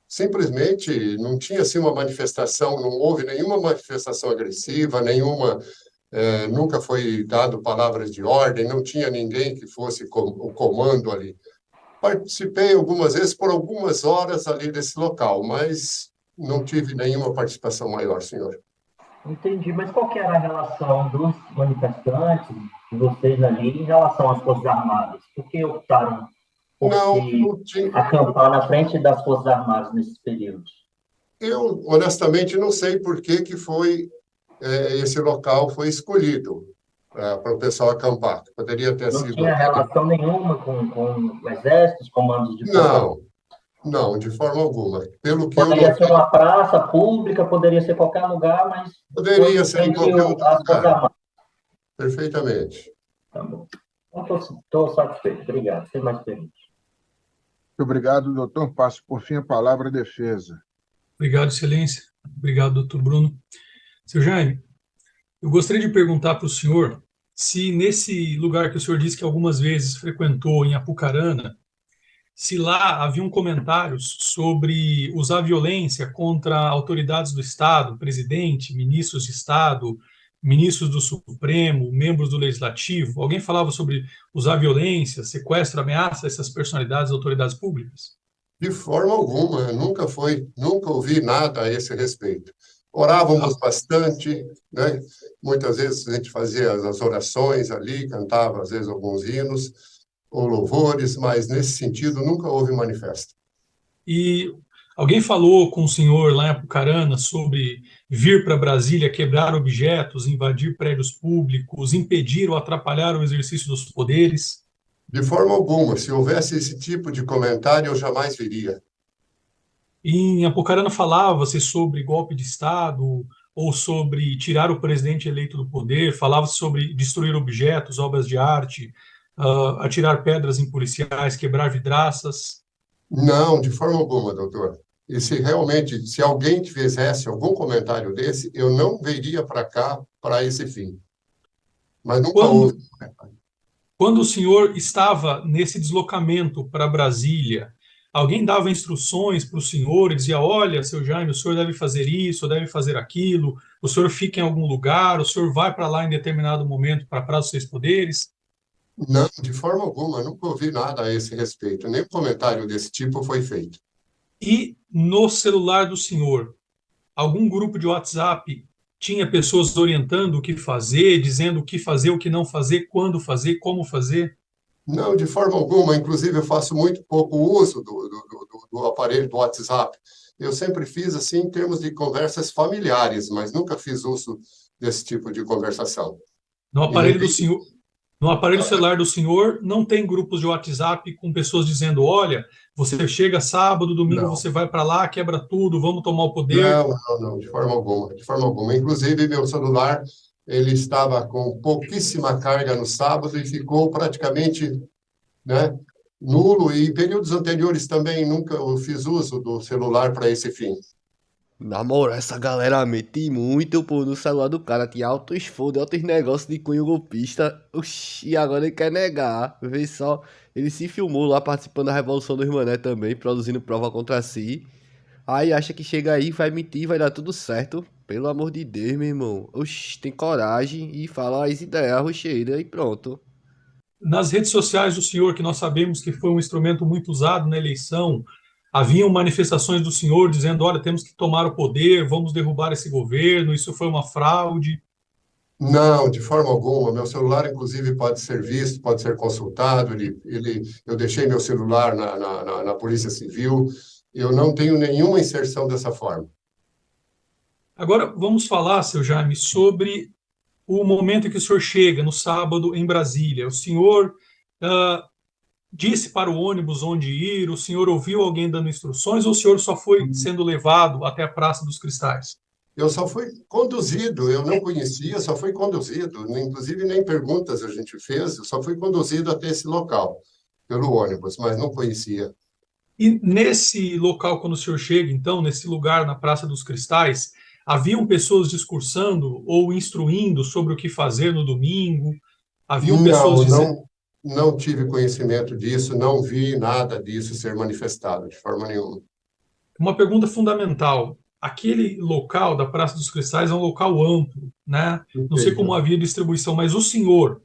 simplesmente não tinha assim, uma manifestação, não houve nenhuma manifestação agressiva, nunca foi dado palavras de ordem, não tinha ninguém que fosse o comando ali. Participei algumas vezes por algumas horas ali desse local, mas não tive nenhuma participação maior, senhor. Entendi, mas qual que era a relação dos manifestantes, de vocês ali, em relação às Forças Armadas? Por que optaram por acampar na frente das Forças Armadas nesses períodos? Eu, honestamente, não sei por que esse local foi escolhido para o pessoal acampar. Poderia ter sido... Não tinha relação nenhuma com exércitos, comandos de força? Não, de forma alguma. Poderia ser uma praça pública, poderia ser qualquer lugar, mas... Poderia ser em qualquer outro lugar. Perfeitamente. Tá bom. Estou satisfeito. Obrigado. Sem mais perguntas. Muito obrigado, doutor. Passo, por fim, a palavra à defesa. Obrigado, excelência. Obrigado, doutor Bruno. Seu Jaime, eu gostaria de perguntar para o senhor se nesse lugar que o senhor disse que algumas vezes frequentou, em Apucarana, se lá haviam comentários sobre usar violência contra autoridades do Estado, presidente, ministros de Estado, ministros do Supremo, membros do Legislativo. Alguém falava sobre usar violência, sequestro, ameaça a essas personalidades, autoridades públicas? De forma alguma, nunca ouvi nada a esse respeito. Orávamos bastante, né? Muitas vezes a gente fazia as orações ali, cantava às vezes alguns hinos ou louvores, mas nesse sentido nunca houve manifesto. E alguém falou com o senhor lá em Apucarana sobre vir para Brasília, quebrar objetos, invadir prédios públicos, impedir ou atrapalhar o exercício dos poderes? De forma alguma. Se houvesse esse tipo de comentário, eu jamais viria. Em Apucarana falava-se sobre golpe de Estado ou sobre tirar o presidente eleito do poder, falava-se sobre destruir objetos, obras de arte, atirar pedras em policiais, quebrar vidraças? Não, de forma alguma, doutor. E se alguém fizesse algum comentário desse, eu não viria para cá para esse fim. Mas nunca houve. Quando o senhor estava nesse deslocamento para Brasília, alguém dava instruções para o senhor e dizia: olha, seu Jaime, o senhor deve fazer isso, deve fazer aquilo, o senhor fica em algum lugar, o senhor vai para lá em determinado momento para a Praça dos Seis Poderes? Não, de forma alguma, nunca ouvi nada a esse respeito. Nem comentário desse tipo foi feito. E no celular do senhor, algum grupo de WhatsApp tinha pessoas orientando o que fazer, dizendo o que fazer, o que não fazer, quando fazer, como fazer? Não, de forma alguma. Inclusive, eu faço muito pouco uso do aparelho do WhatsApp. Eu sempre fiz assim em termos de conversas familiares, mas nunca fiz uso desse tipo de conversação. No aparelho do senhor, no aparelho celular do senhor, não tem grupos de WhatsApp com pessoas dizendo: olha, você chega sábado, domingo, Não. você vai para lá, quebra tudo, vamos tomar o poder? Não, de forma alguma, de forma alguma. Inclusive, meu celular, ele estava com pouquíssima carga no sábado e ficou praticamente, né, nulo. E em períodos anteriores também nunca eu fiz uso do celular para esse fim. Na moral, essa galera mente muito, pô, no celular do cara. Tinha altos foda, altos negócios de cunho golpista. Oxi, e agora ele quer negar. Vê só, ele se filmou lá participando da Revolução dos Mané também, produzindo prova contra si. Aí acha que chega aí, vai mentir, vai dar tudo certo. Pelo amor de Deus, meu irmão. Oxi, tem coragem e fala as ideias rocheiras e pronto. Nas redes sociais do senhor, que nós sabemos que foi um instrumento muito usado na eleição, haviam manifestações do senhor dizendo: olha, temos que tomar o poder, vamos derrubar esse governo, isso foi uma fraude. Não, de forma alguma. Meu celular, inclusive, pode ser visto, pode ser consultado. Eu deixei meu celular na Polícia Civil. Eu não tenho nenhuma inserção dessa forma. Agora, vamos falar, seu Jaime, sobre o momento em que o senhor chega no sábado em Brasília, o senhor disse para o ônibus onde ir, o senhor ouviu alguém dando instruções ou o senhor só foi sendo levado até a Praça dos Cristais? Eu só fui conduzido, eu não conhecia, só fui conduzido, inclusive nem perguntas a gente fez, eu só fui conduzido até esse local, pelo ônibus, mas não conhecia. E nesse local, quando o senhor chega, então, nesse lugar na Praça dos Cristais, haviam pessoas discursando ou instruindo sobre o que fazer no domingo? Haviam pessoas Não, dizendo... não tive conhecimento disso, não vi nada disso ser manifestado, de forma nenhuma. Uma pergunta fundamental. Aquele local da Praça dos Cristais é um local amplo, né? Não sei como havia distribuição, mas o senhor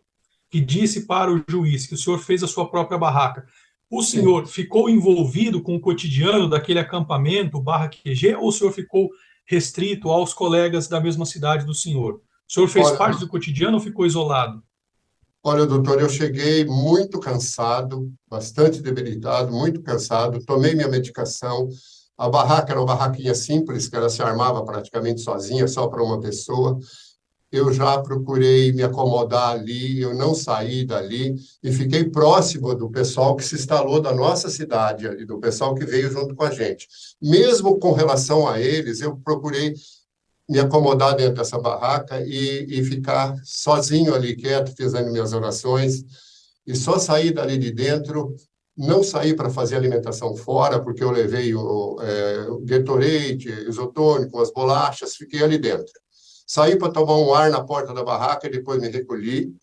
que disse para o juiz que o senhor fez a sua própria barraca, o senhor ficou envolvido com o cotidiano daquele acampamento, barra QG, ou o senhor ficou restrito aos colegas da mesma cidade do senhor? O senhor fez parte do cotidiano ou ficou isolado? Olha, doutor, eu cheguei muito cansado, bastante debilitado, muito cansado, tomei minha medicação. A barraca era uma barraquinha simples, que ela se armava praticamente sozinha, só para uma pessoa. Eu já procurei me acomodar ali, eu não saí dali e fiquei próximo do pessoal que se instalou da nossa cidade, ali, do pessoal que veio junto com a gente. Mesmo com relação a eles, eu procurei me acomodar dentro dessa barraca e ficar sozinho ali, quieto, fazendo minhas orações, e só sair dali de dentro, não sair para fazer alimentação fora, porque eu levei o Gatorade, isotônico, as bolachas, fiquei ali dentro. Saí para tomar um ar na porta da barraca, e depois me recolhi,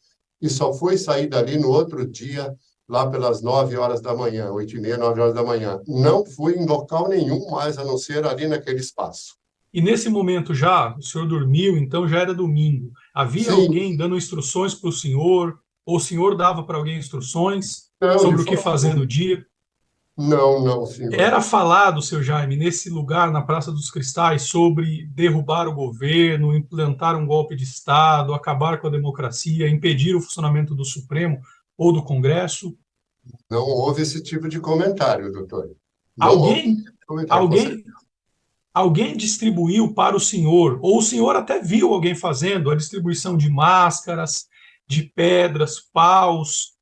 e só fui sair dali no outro dia, lá pelas 9 horas da manhã, 8h30, 9 horas da manhã. Não fui em local nenhum mais, a não ser ali naquele espaço. E nesse momento já, o senhor dormiu, então já era domingo. Havia alguém dando instruções para o senhor, ou o senhor dava para alguém instruções sobre o que fazer no dia? Não, senhor. Era falado, seu Jaime, nesse lugar, na Praça dos Cristais, sobre derrubar o governo, implantar um golpe de Estado, acabar com a democracia, impedir o funcionamento do Supremo ou do Congresso? Não houve esse tipo de comentário, doutor. Alguém distribuiu para o senhor, ou o senhor até viu alguém fazendo a distribuição de máscaras, de pedras, paus?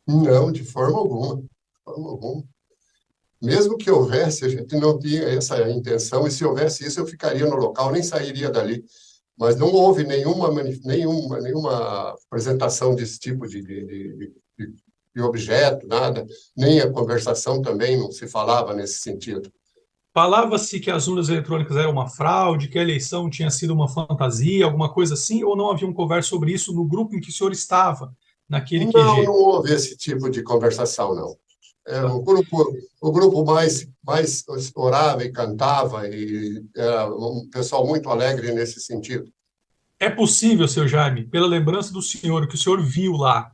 Não, de forma alguma. De forma alguma. Mesmo que houvesse, a gente não tinha essa intenção, e se houvesse isso, eu ficaria no local, nem sairia dali. Mas não houve nenhuma apresentação desse tipo de objeto, nada. Nem a conversação também não se falava nesse sentido. Falava-se que as urnas eletrônicas eram uma fraude, que a eleição tinha sido uma fantasia, alguma coisa assim, ou não havia um conversa sobre isso no grupo em que o senhor estava, naquele QG? Não houve esse tipo de conversação, não. O grupo mais orava e cantava, e era um pessoal muito alegre nesse sentido. É possível, seu Jaime, pela lembrança do senhor, que o senhor viu lá,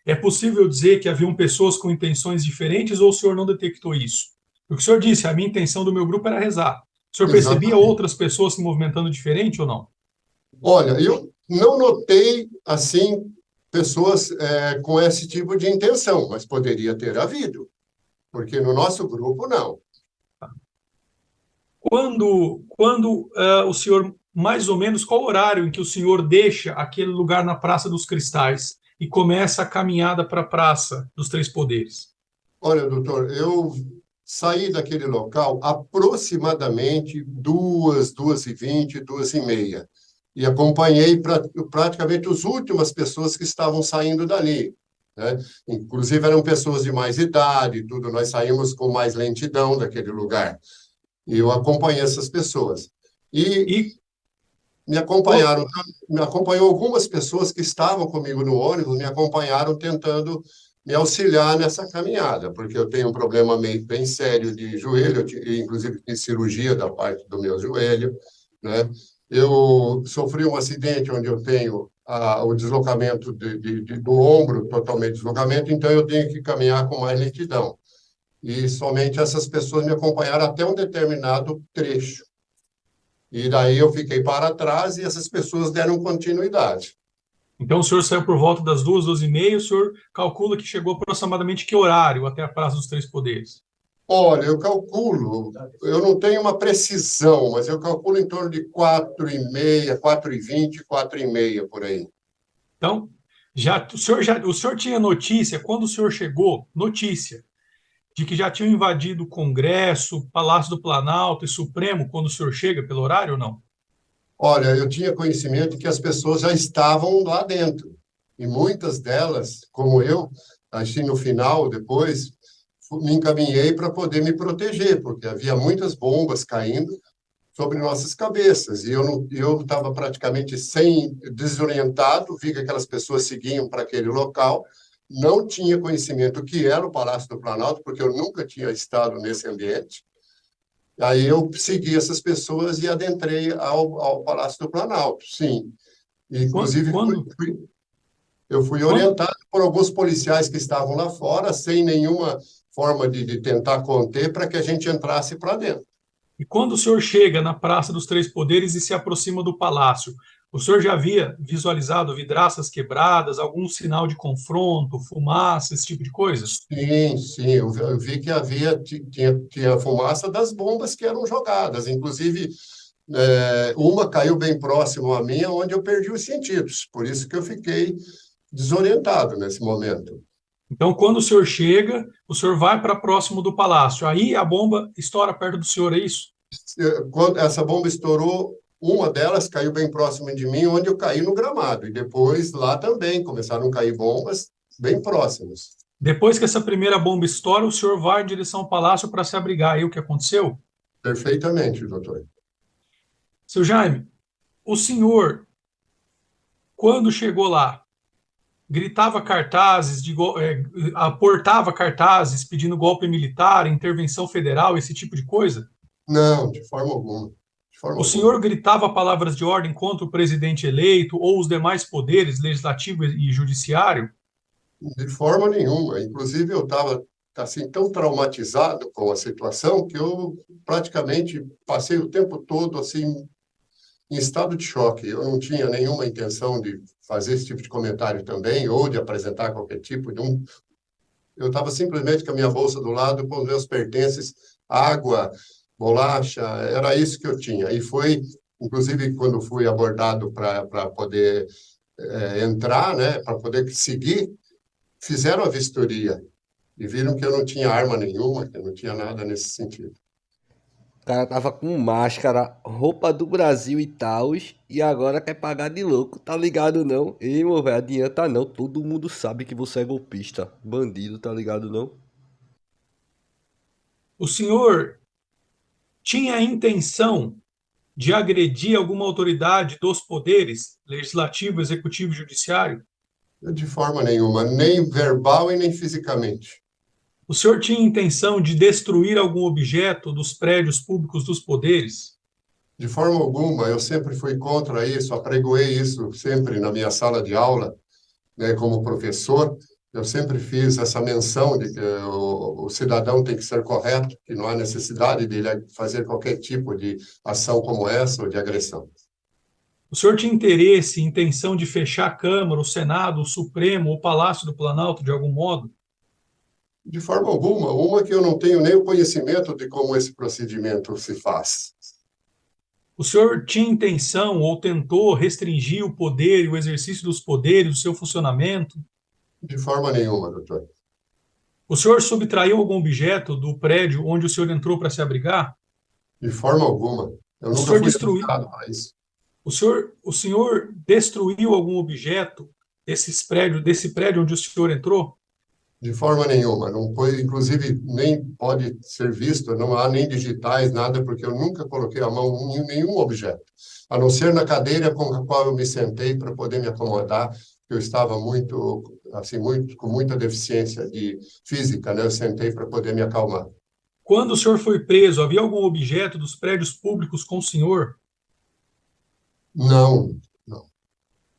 é possível dizer que haviam pessoas com intenções diferentes ou o senhor não detectou isso? Porque o senhor disse, a minha intenção do meu grupo era rezar. O senhor percebia outras pessoas se movimentando diferente ou não? Olha, eu não notei, assim, pessoas com esse tipo de intenção, mas poderia ter havido, porque no nosso grupo, não. Quando o senhor, mais ou menos, qual horário em que o senhor deixa aquele lugar na Praça dos Cristais e começa a caminhada para a Praça dos Três Poderes? Olha, doutor, eu saí daquele local aproximadamente 2h20, 2h30, e acompanhei praticamente as últimas pessoas que estavam saindo dali, né? Inclusive eram pessoas de mais idade, tudo. Nós saímos com mais lentidão daquele lugar. E eu acompanhei essas pessoas. E me acompanhou algumas pessoas que estavam comigo no ônibus, me acompanharam tentando me auxiliar nessa caminhada, porque eu tenho um problema bem sério de joelho, inclusive fiz cirurgia da parte do meu joelho, né? Eu sofri um acidente onde eu tenho o deslocamento do ombro, totalmente deslocamento, então eu tenho que caminhar com mais lentidão. E somente essas pessoas me acompanharam até um determinado trecho. E daí eu fiquei para trás e essas pessoas deram continuidade. Então, o senhor saiu por volta das 2h, 2h30, o senhor calcula que chegou aproximadamente que horário até a Praça dos Três Poderes? Olha, eu calculo, eu não tenho uma precisão, mas eu calculo em torno de 4,5, 4,20, 4,5 por aí. Então, o senhor tinha notícia, quando o senhor chegou, notícia de que já tinham invadido o Congresso, Palácio do Planalto e Supremo quando o senhor chega pelo horário ou não? Olha, eu tinha conhecimento que as pessoas já estavam lá dentro. E muitas delas, como eu, assim no final, depois, me encaminhei para poder me proteger, porque havia muitas bombas caindo sobre nossas cabeças. E eu estava praticamente desorientado, vi que aquelas pessoas seguiam para aquele local, não tinha conhecimento do que era o Palácio do Planalto, porque eu nunca tinha estado nesse ambiente. Aí eu segui essas pessoas e adentrei ao Palácio do Planalto, sim. Inclusive, Quando, eu fui quando, orientado por alguns policiais que estavam lá fora, sem nenhuma forma de tentar conter, para que a gente entrasse para dentro. e quando o senhor chega na Praça dos Três Poderes e se aproxima do palácio, o senhor já havia visualizado vidraças quebradas, algum sinal de confronto, fumaça, esse tipo de coisa? Sim, sim, eu vi que tinha fumaça das bombas que eram jogadas. Inclusive, uma caiu bem próximo à minha, onde eu perdi os sentidos. Por isso que eu fiquei desorientado nesse momento. Então, quando o senhor chega, o senhor vai para próximo do palácio. Aí a bomba estoura perto do senhor, é isso? Quando essa bomba estourou, uma delas caiu bem próximo de mim, onde eu caí no gramado. E depois, lá também, começaram a cair bombas bem próximas. Depois que essa primeira bomba estoura, o senhor vai em direção ao palácio para se abrigar. Aí o que aconteceu? Perfeitamente, doutor. Seu Jaime, o senhor, quando chegou lá, gritava cartazes, aportava cartazes pedindo golpe militar, intervenção federal, esse tipo de coisa? Não, de forma alguma. De forma O alguma. senhor gritava palavras de ordem contra o presidente eleito ou os demais poderes, legislativo e judiciário? De forma nenhuma. Inclusive, eu estava assim, tão traumatizado com a situação que eu praticamente passei o tempo todo assim, em estado de choque. Eu não tinha nenhuma intenção de fazer esse tipo de comentário também ou de apresentar qualquer tipo de um. Eu estava simplesmente com a minha bolsa do lado, com os meus pertences, água, bolacha, era isso que eu tinha. E foi, inclusive, quando fui abordado para poder entrar, né, para poder seguir, fizeram a vistoria e viram que eu não tinha arma nenhuma, que eu não tinha nada nesse sentido. O cara tava com máscara, roupa do Brasil e tal, e agora quer pagar de louco, tá ligado não? Ei, meu velho, adianta não, todo mundo sabe que você é golpista, bandido, tá ligado não? O senhor tinha a intenção de agredir alguma autoridade dos poderes, legislativo, executivo e judiciário? De forma nenhuma, nem verbal e nem fisicamente. O senhor tinha intenção de destruir algum objeto dos prédios públicos dos poderes? De forma alguma, eu sempre fui contra isso, apregoei isso sempre na minha sala de aula, né, como professor. Eu sempre fiz essa menção de que o cidadão tem que ser correto, que não há necessidade de ele fazer qualquer tipo de ação como essa ou de agressão. O senhor tinha interesse, intenção de fechar a Câmara, o Senado, o Supremo, o Palácio do Planalto de algum modo? De forma alguma, uma que eu não tenho nem o conhecimento de como esse procedimento se faz. O senhor tinha intenção ou tentou restringir o poder e o exercício dos poderes, o seu funcionamento? De forma nenhuma, doutor. O senhor subtraiu algum objeto do prédio onde o senhor entrou para se abrigar? De forma alguma. Eu O nunca senhor fui destruiu, avisado para isso. o senhor destruiu algum objeto desse prédio onde o senhor entrou? De forma nenhuma. Não foi, inclusive, nem pode ser visto, não há nem digitais, nada, porque eu nunca coloquei a mão em nenhum objeto, a não ser na cadeira com a qual eu me sentei para poder me acomodar. Eu estava com muita deficiência física, né? Eu sentei para poder me acalmar. Quando o senhor foi preso, havia algum objeto dos prédios públicos com o senhor? Não, não.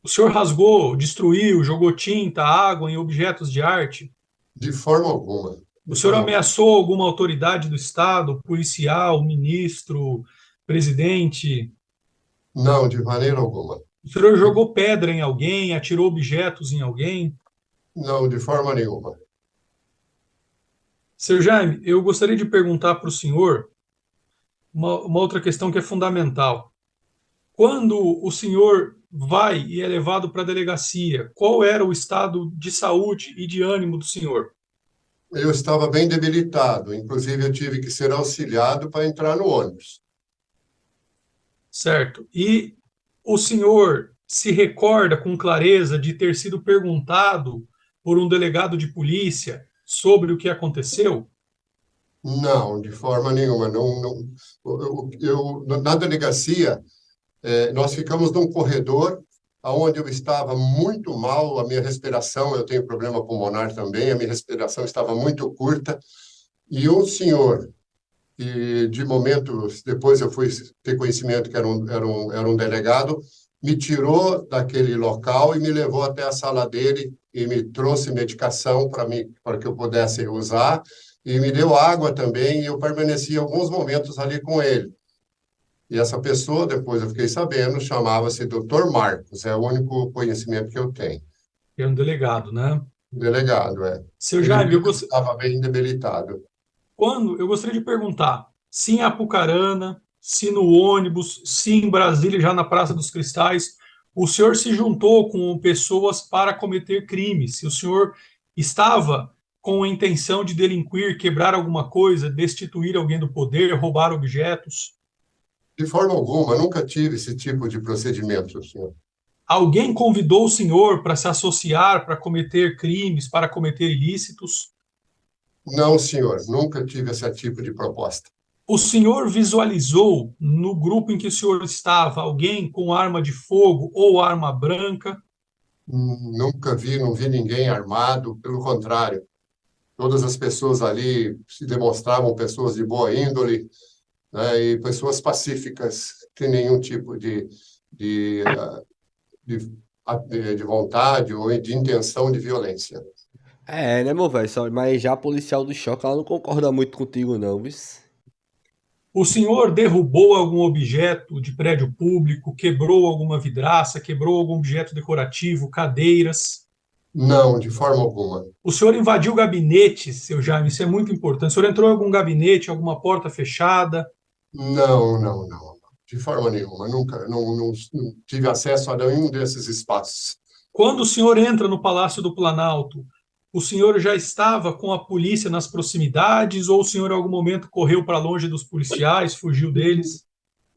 O senhor rasgou, destruiu, jogou tinta, água em objetos de arte? De forma alguma. O De senhor forma alguma. ameaçou alguma autoridade do Estado, policial, ministro, presidente? Não, de maneira alguma. O senhor jogou pedra em alguém, atirou objetos em alguém? Não, de forma nenhuma. Seu Jaime, eu gostaria de perguntar para o senhor uma outra questão que é fundamental. Quando o senhor vai e é levado para a delegacia, qual era o estado de saúde e de ânimo do senhor? Eu estava bem debilitado, inclusive eu tive que ser auxiliado para entrar no ônibus. Certo. E o senhor se recorda com clareza de ter sido perguntado por um delegado de polícia sobre o que aconteceu? Não, de forma nenhuma. Na delegacia, nós ficamos num corredor onde eu estava muito mal, a minha respiração, eu tenho problema pulmonar também, a minha respiração estava muito curta, e um senhor, e de momento, depois eu fui ter conhecimento que era um delegado, me tirou daquele local e me levou até a sala dele e me trouxe medicação para que eu pudesse usar, e me deu água também, e eu permaneci alguns momentos ali com ele. E essa pessoa, depois eu fiquei sabendo, chamava-se Dr. Marcos, é o único conhecimento que eu tenho. É um delegado, né? Delegado, é. Seu Ele Jaime, mesmo estava bem debilitado. eu gostaria de perguntar, se em Apucarana, se no ônibus, se em Brasília, já na Praça dos Cristais, o senhor se juntou com pessoas para cometer crimes, se o senhor estava com a intenção de delinquir, quebrar alguma coisa, destituir alguém do poder, roubar objetos, De forma alguma, nunca tive esse tipo de procedimento, senhor. alguém convidou o senhor para se associar, para cometer crimes, para cometer ilícitos? Não, senhor, nunca tive esse tipo de proposta. O senhor visualizou no grupo em que o senhor estava alguém com arma de fogo ou arma branca? Nunca vi, não vi ninguém armado, pelo contrário. Todas as pessoas ali se demonstravam pessoas de boa índole, né, e pessoas pacíficas, sem nenhum tipo de, ah, de vontade ou de intenção de violência. É, né, meu velho? Mas já a policial do choque, ela não concorda muito contigo, não, vis. O senhor derrubou algum objeto de prédio público, quebrou alguma vidraça, quebrou algum objeto decorativo, cadeiras? Não, de forma alguma. O senhor invadiu gabinetes, seu Jaime, isso é muito importante. O senhor entrou em algum gabinete, alguma porta fechada? Não, não, não. De forma nenhuma. Nunca, não tive acesso a nenhum desses espaços. Quando o senhor entra no Palácio do Planalto, o senhor já estava com a polícia nas proximidades ou o senhor em algum momento correu para longe dos policiais, fugiu deles?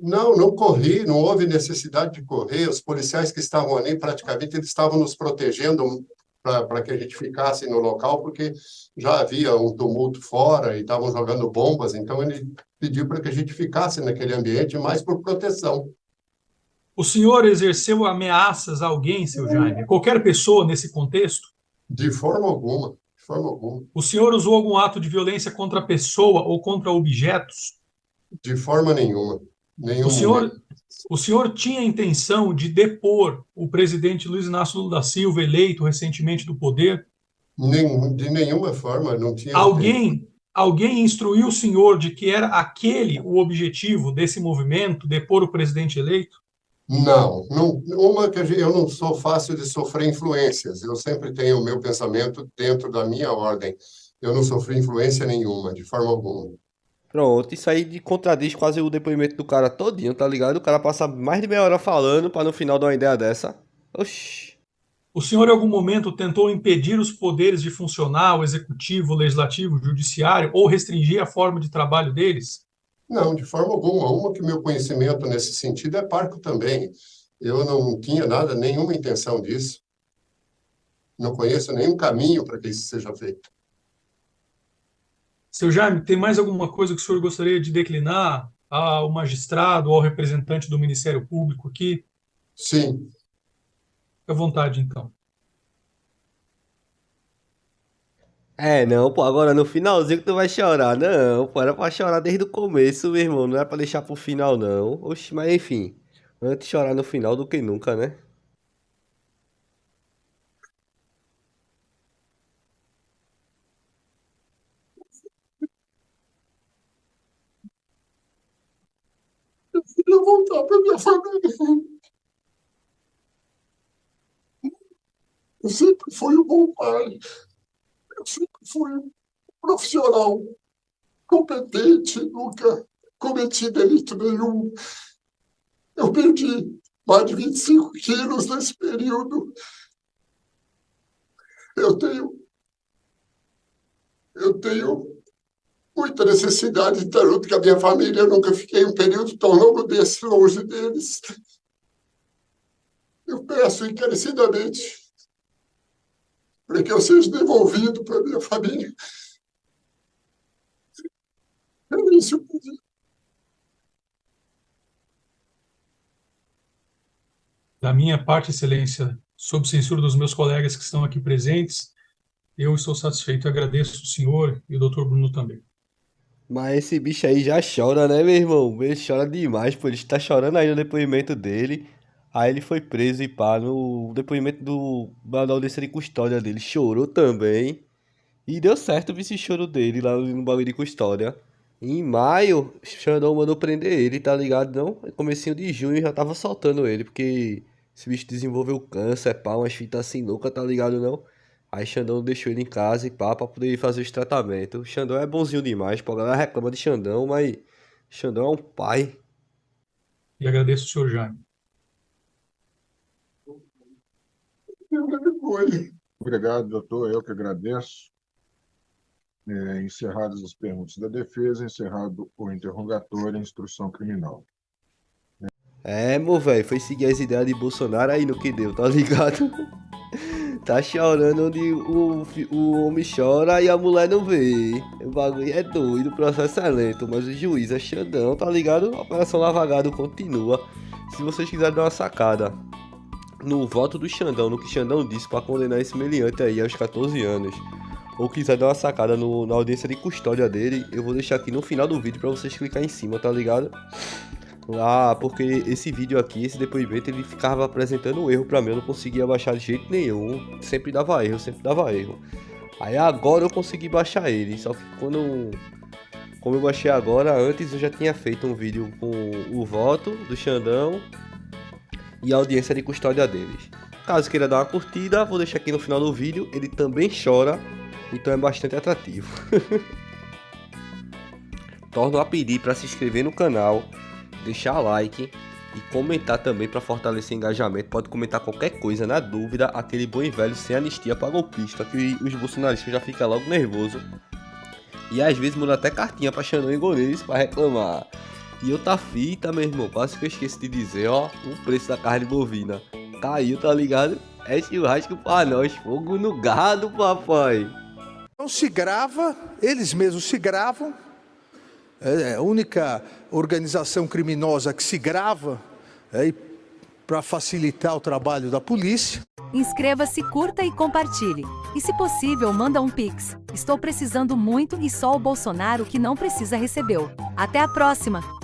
Não, não corri, não houve necessidade de correr. Os policiais que estavam ali, praticamente, eles estavam nos protegendo para que a gente ficasse no local, porque já havia um tumulto fora e estavam jogando bombas, então ele pediu para que a gente ficasse naquele ambiente mais por proteção. O senhor exerceu ameaças a alguém, seu Jaime? Qualquer pessoa nesse contexto? De forma alguma, de forma alguma, O senhor usou algum ato de violência contra a pessoa ou contra objetos? de forma nenhuma, O nenhum senhor, momento. o senhor tinha a intenção de depor o presidente Luiz Inácio Lula da Silva, eleito recentemente do poder? De nenhuma forma, não tinha intenção. Alguém instruiu o senhor de que era aquele o objetivo desse movimento, depor o presidente eleito? Não, eu não sou fácil de sofrer influências. Eu sempre tenho o meu pensamento dentro da minha ordem. Eu não sofri influência nenhuma, de forma alguma. Pronto, isso aí contradiz quase o depoimento do cara todinho, tá ligado? O cara passa mais de meia hora falando pra no final dar uma ideia dessa. Oxi. O senhor, em algum momento, tentou impedir os poderes de funcionar, o executivo, o legislativo, o judiciário, ou restringir a forma de trabalho deles? Não, de forma alguma. Uma que meu conhecimento nesse sentido é parco também. Eu não tinha nada, nenhuma intenção disso. Não conheço nenhum caminho para que isso seja feito. Seu Jaime, tem mais alguma coisa que o senhor gostaria de declinar ao magistrado, ao representante do Ministério Público aqui? Sim, Fique à vontade, então. É, não, pô, agora no finalzinho que tu vai chorar. Não, pô, era pra chorar desde o começo, meu irmão. Não era pra deixar pro final, não. Oxi, mas enfim. Antes chorar no final do que nunca, né? eu queria voltar para minha família. Eu sempre fui um bom pai. Eu sempre fui profissional competente, nunca cometi delito nenhum. Eu perdi mais de 25 quilos nesse período. Eu tenho muita necessidade de estar junto com a minha família. Eu nunca fiquei um período tão longo desse longe deles. Eu peço encarecidamente para que eu seja devolvido para a minha família. É isso. Da minha parte, Excelência, sob censura dos meus colegas que estão aqui presentes, eu estou satisfeito e agradeço o senhor e o doutor Bruno também. Mas esse bicho aí já chora, né, meu irmão? Ele chora demais, pô. Ele está chorando aí no depoimento dele. Aí ele foi preso e pá, no depoimento da audiência de custódia dele. Chorou também. E deu certo o vice-choro dele lá no bagulho de custódia. Em maio, Xandão mandou prender ele, tá ligado? Não? Comecinho de junho já tava soltando ele, porque esse bicho desenvolveu câncer, pá, umas fitas assim loucas, tá ligado? Não? Aí Xandão deixou ele em casa e pá, pra poder fazer os tratamentos. Xandão é bonzinho demais, pô, a galera reclama de Xandão, mas Xandão é um pai. E agradeço o senhor Jaime. Obrigado, doutor. Eu que agradeço. Encerradas as perguntas da defesa, encerrado o interrogatório e a instrução criminal. É, meu velho, foi seguir as ideias de Bolsonaro aí no que deu, tá ligado? Tá chorando onde o homem chora e a mulher não vê. O bagulho é doido, o processo é lento, mas o juiz é Xandão, tá ligado? A Operação Lava Jato continua. Se vocês quiserem dar uma sacada no voto do Xandão, no que Xandão disse pra condenar esse meliante aí aos 14 anos, ou quiser dar uma sacada na audiência de custódia dele, eu vou deixar aqui no final do vídeo pra vocês clicar em cima, tá ligado? Lá, porque esse vídeo aqui, esse depoimento, ele ficava apresentando um erro pra mim, eu não conseguia baixar de jeito nenhum, sempre dava erro. Aí agora eu consegui baixar ele, só que como eu baixei agora, antes eu já tinha feito um vídeo com o voto do Xandão e a audiência de custódia deles. Caso queira dar uma curtida, vou deixar aqui no final do vídeo, ele também chora, então é bastante atrativo. Torno a pedir para se inscrever no canal, deixar like e comentar também para fortalecer o engajamento. Pode comentar qualquer coisa, na dúvida, aquele bom e velho sem anistia para golpista, que os bolsonaristas já ficam logo nervosos. E às vezes manda até cartinha para Xandão e Goreiros para reclamar. E outra fita, meu irmão, quase que eu esqueci de dizer, ó, o preço da carne bovina caiu, tá ligado? É churrasco pra nós, fogo no gado, papai. Então se grava, eles mesmos se gravam. É a única organização criminosa que se grava para facilitar o trabalho da polícia. Inscreva-se, curta e compartilhe. E se possível, manda um Pix. Estou precisando muito e só o Bolsonaro que não precisa recebeu. Até a próxima!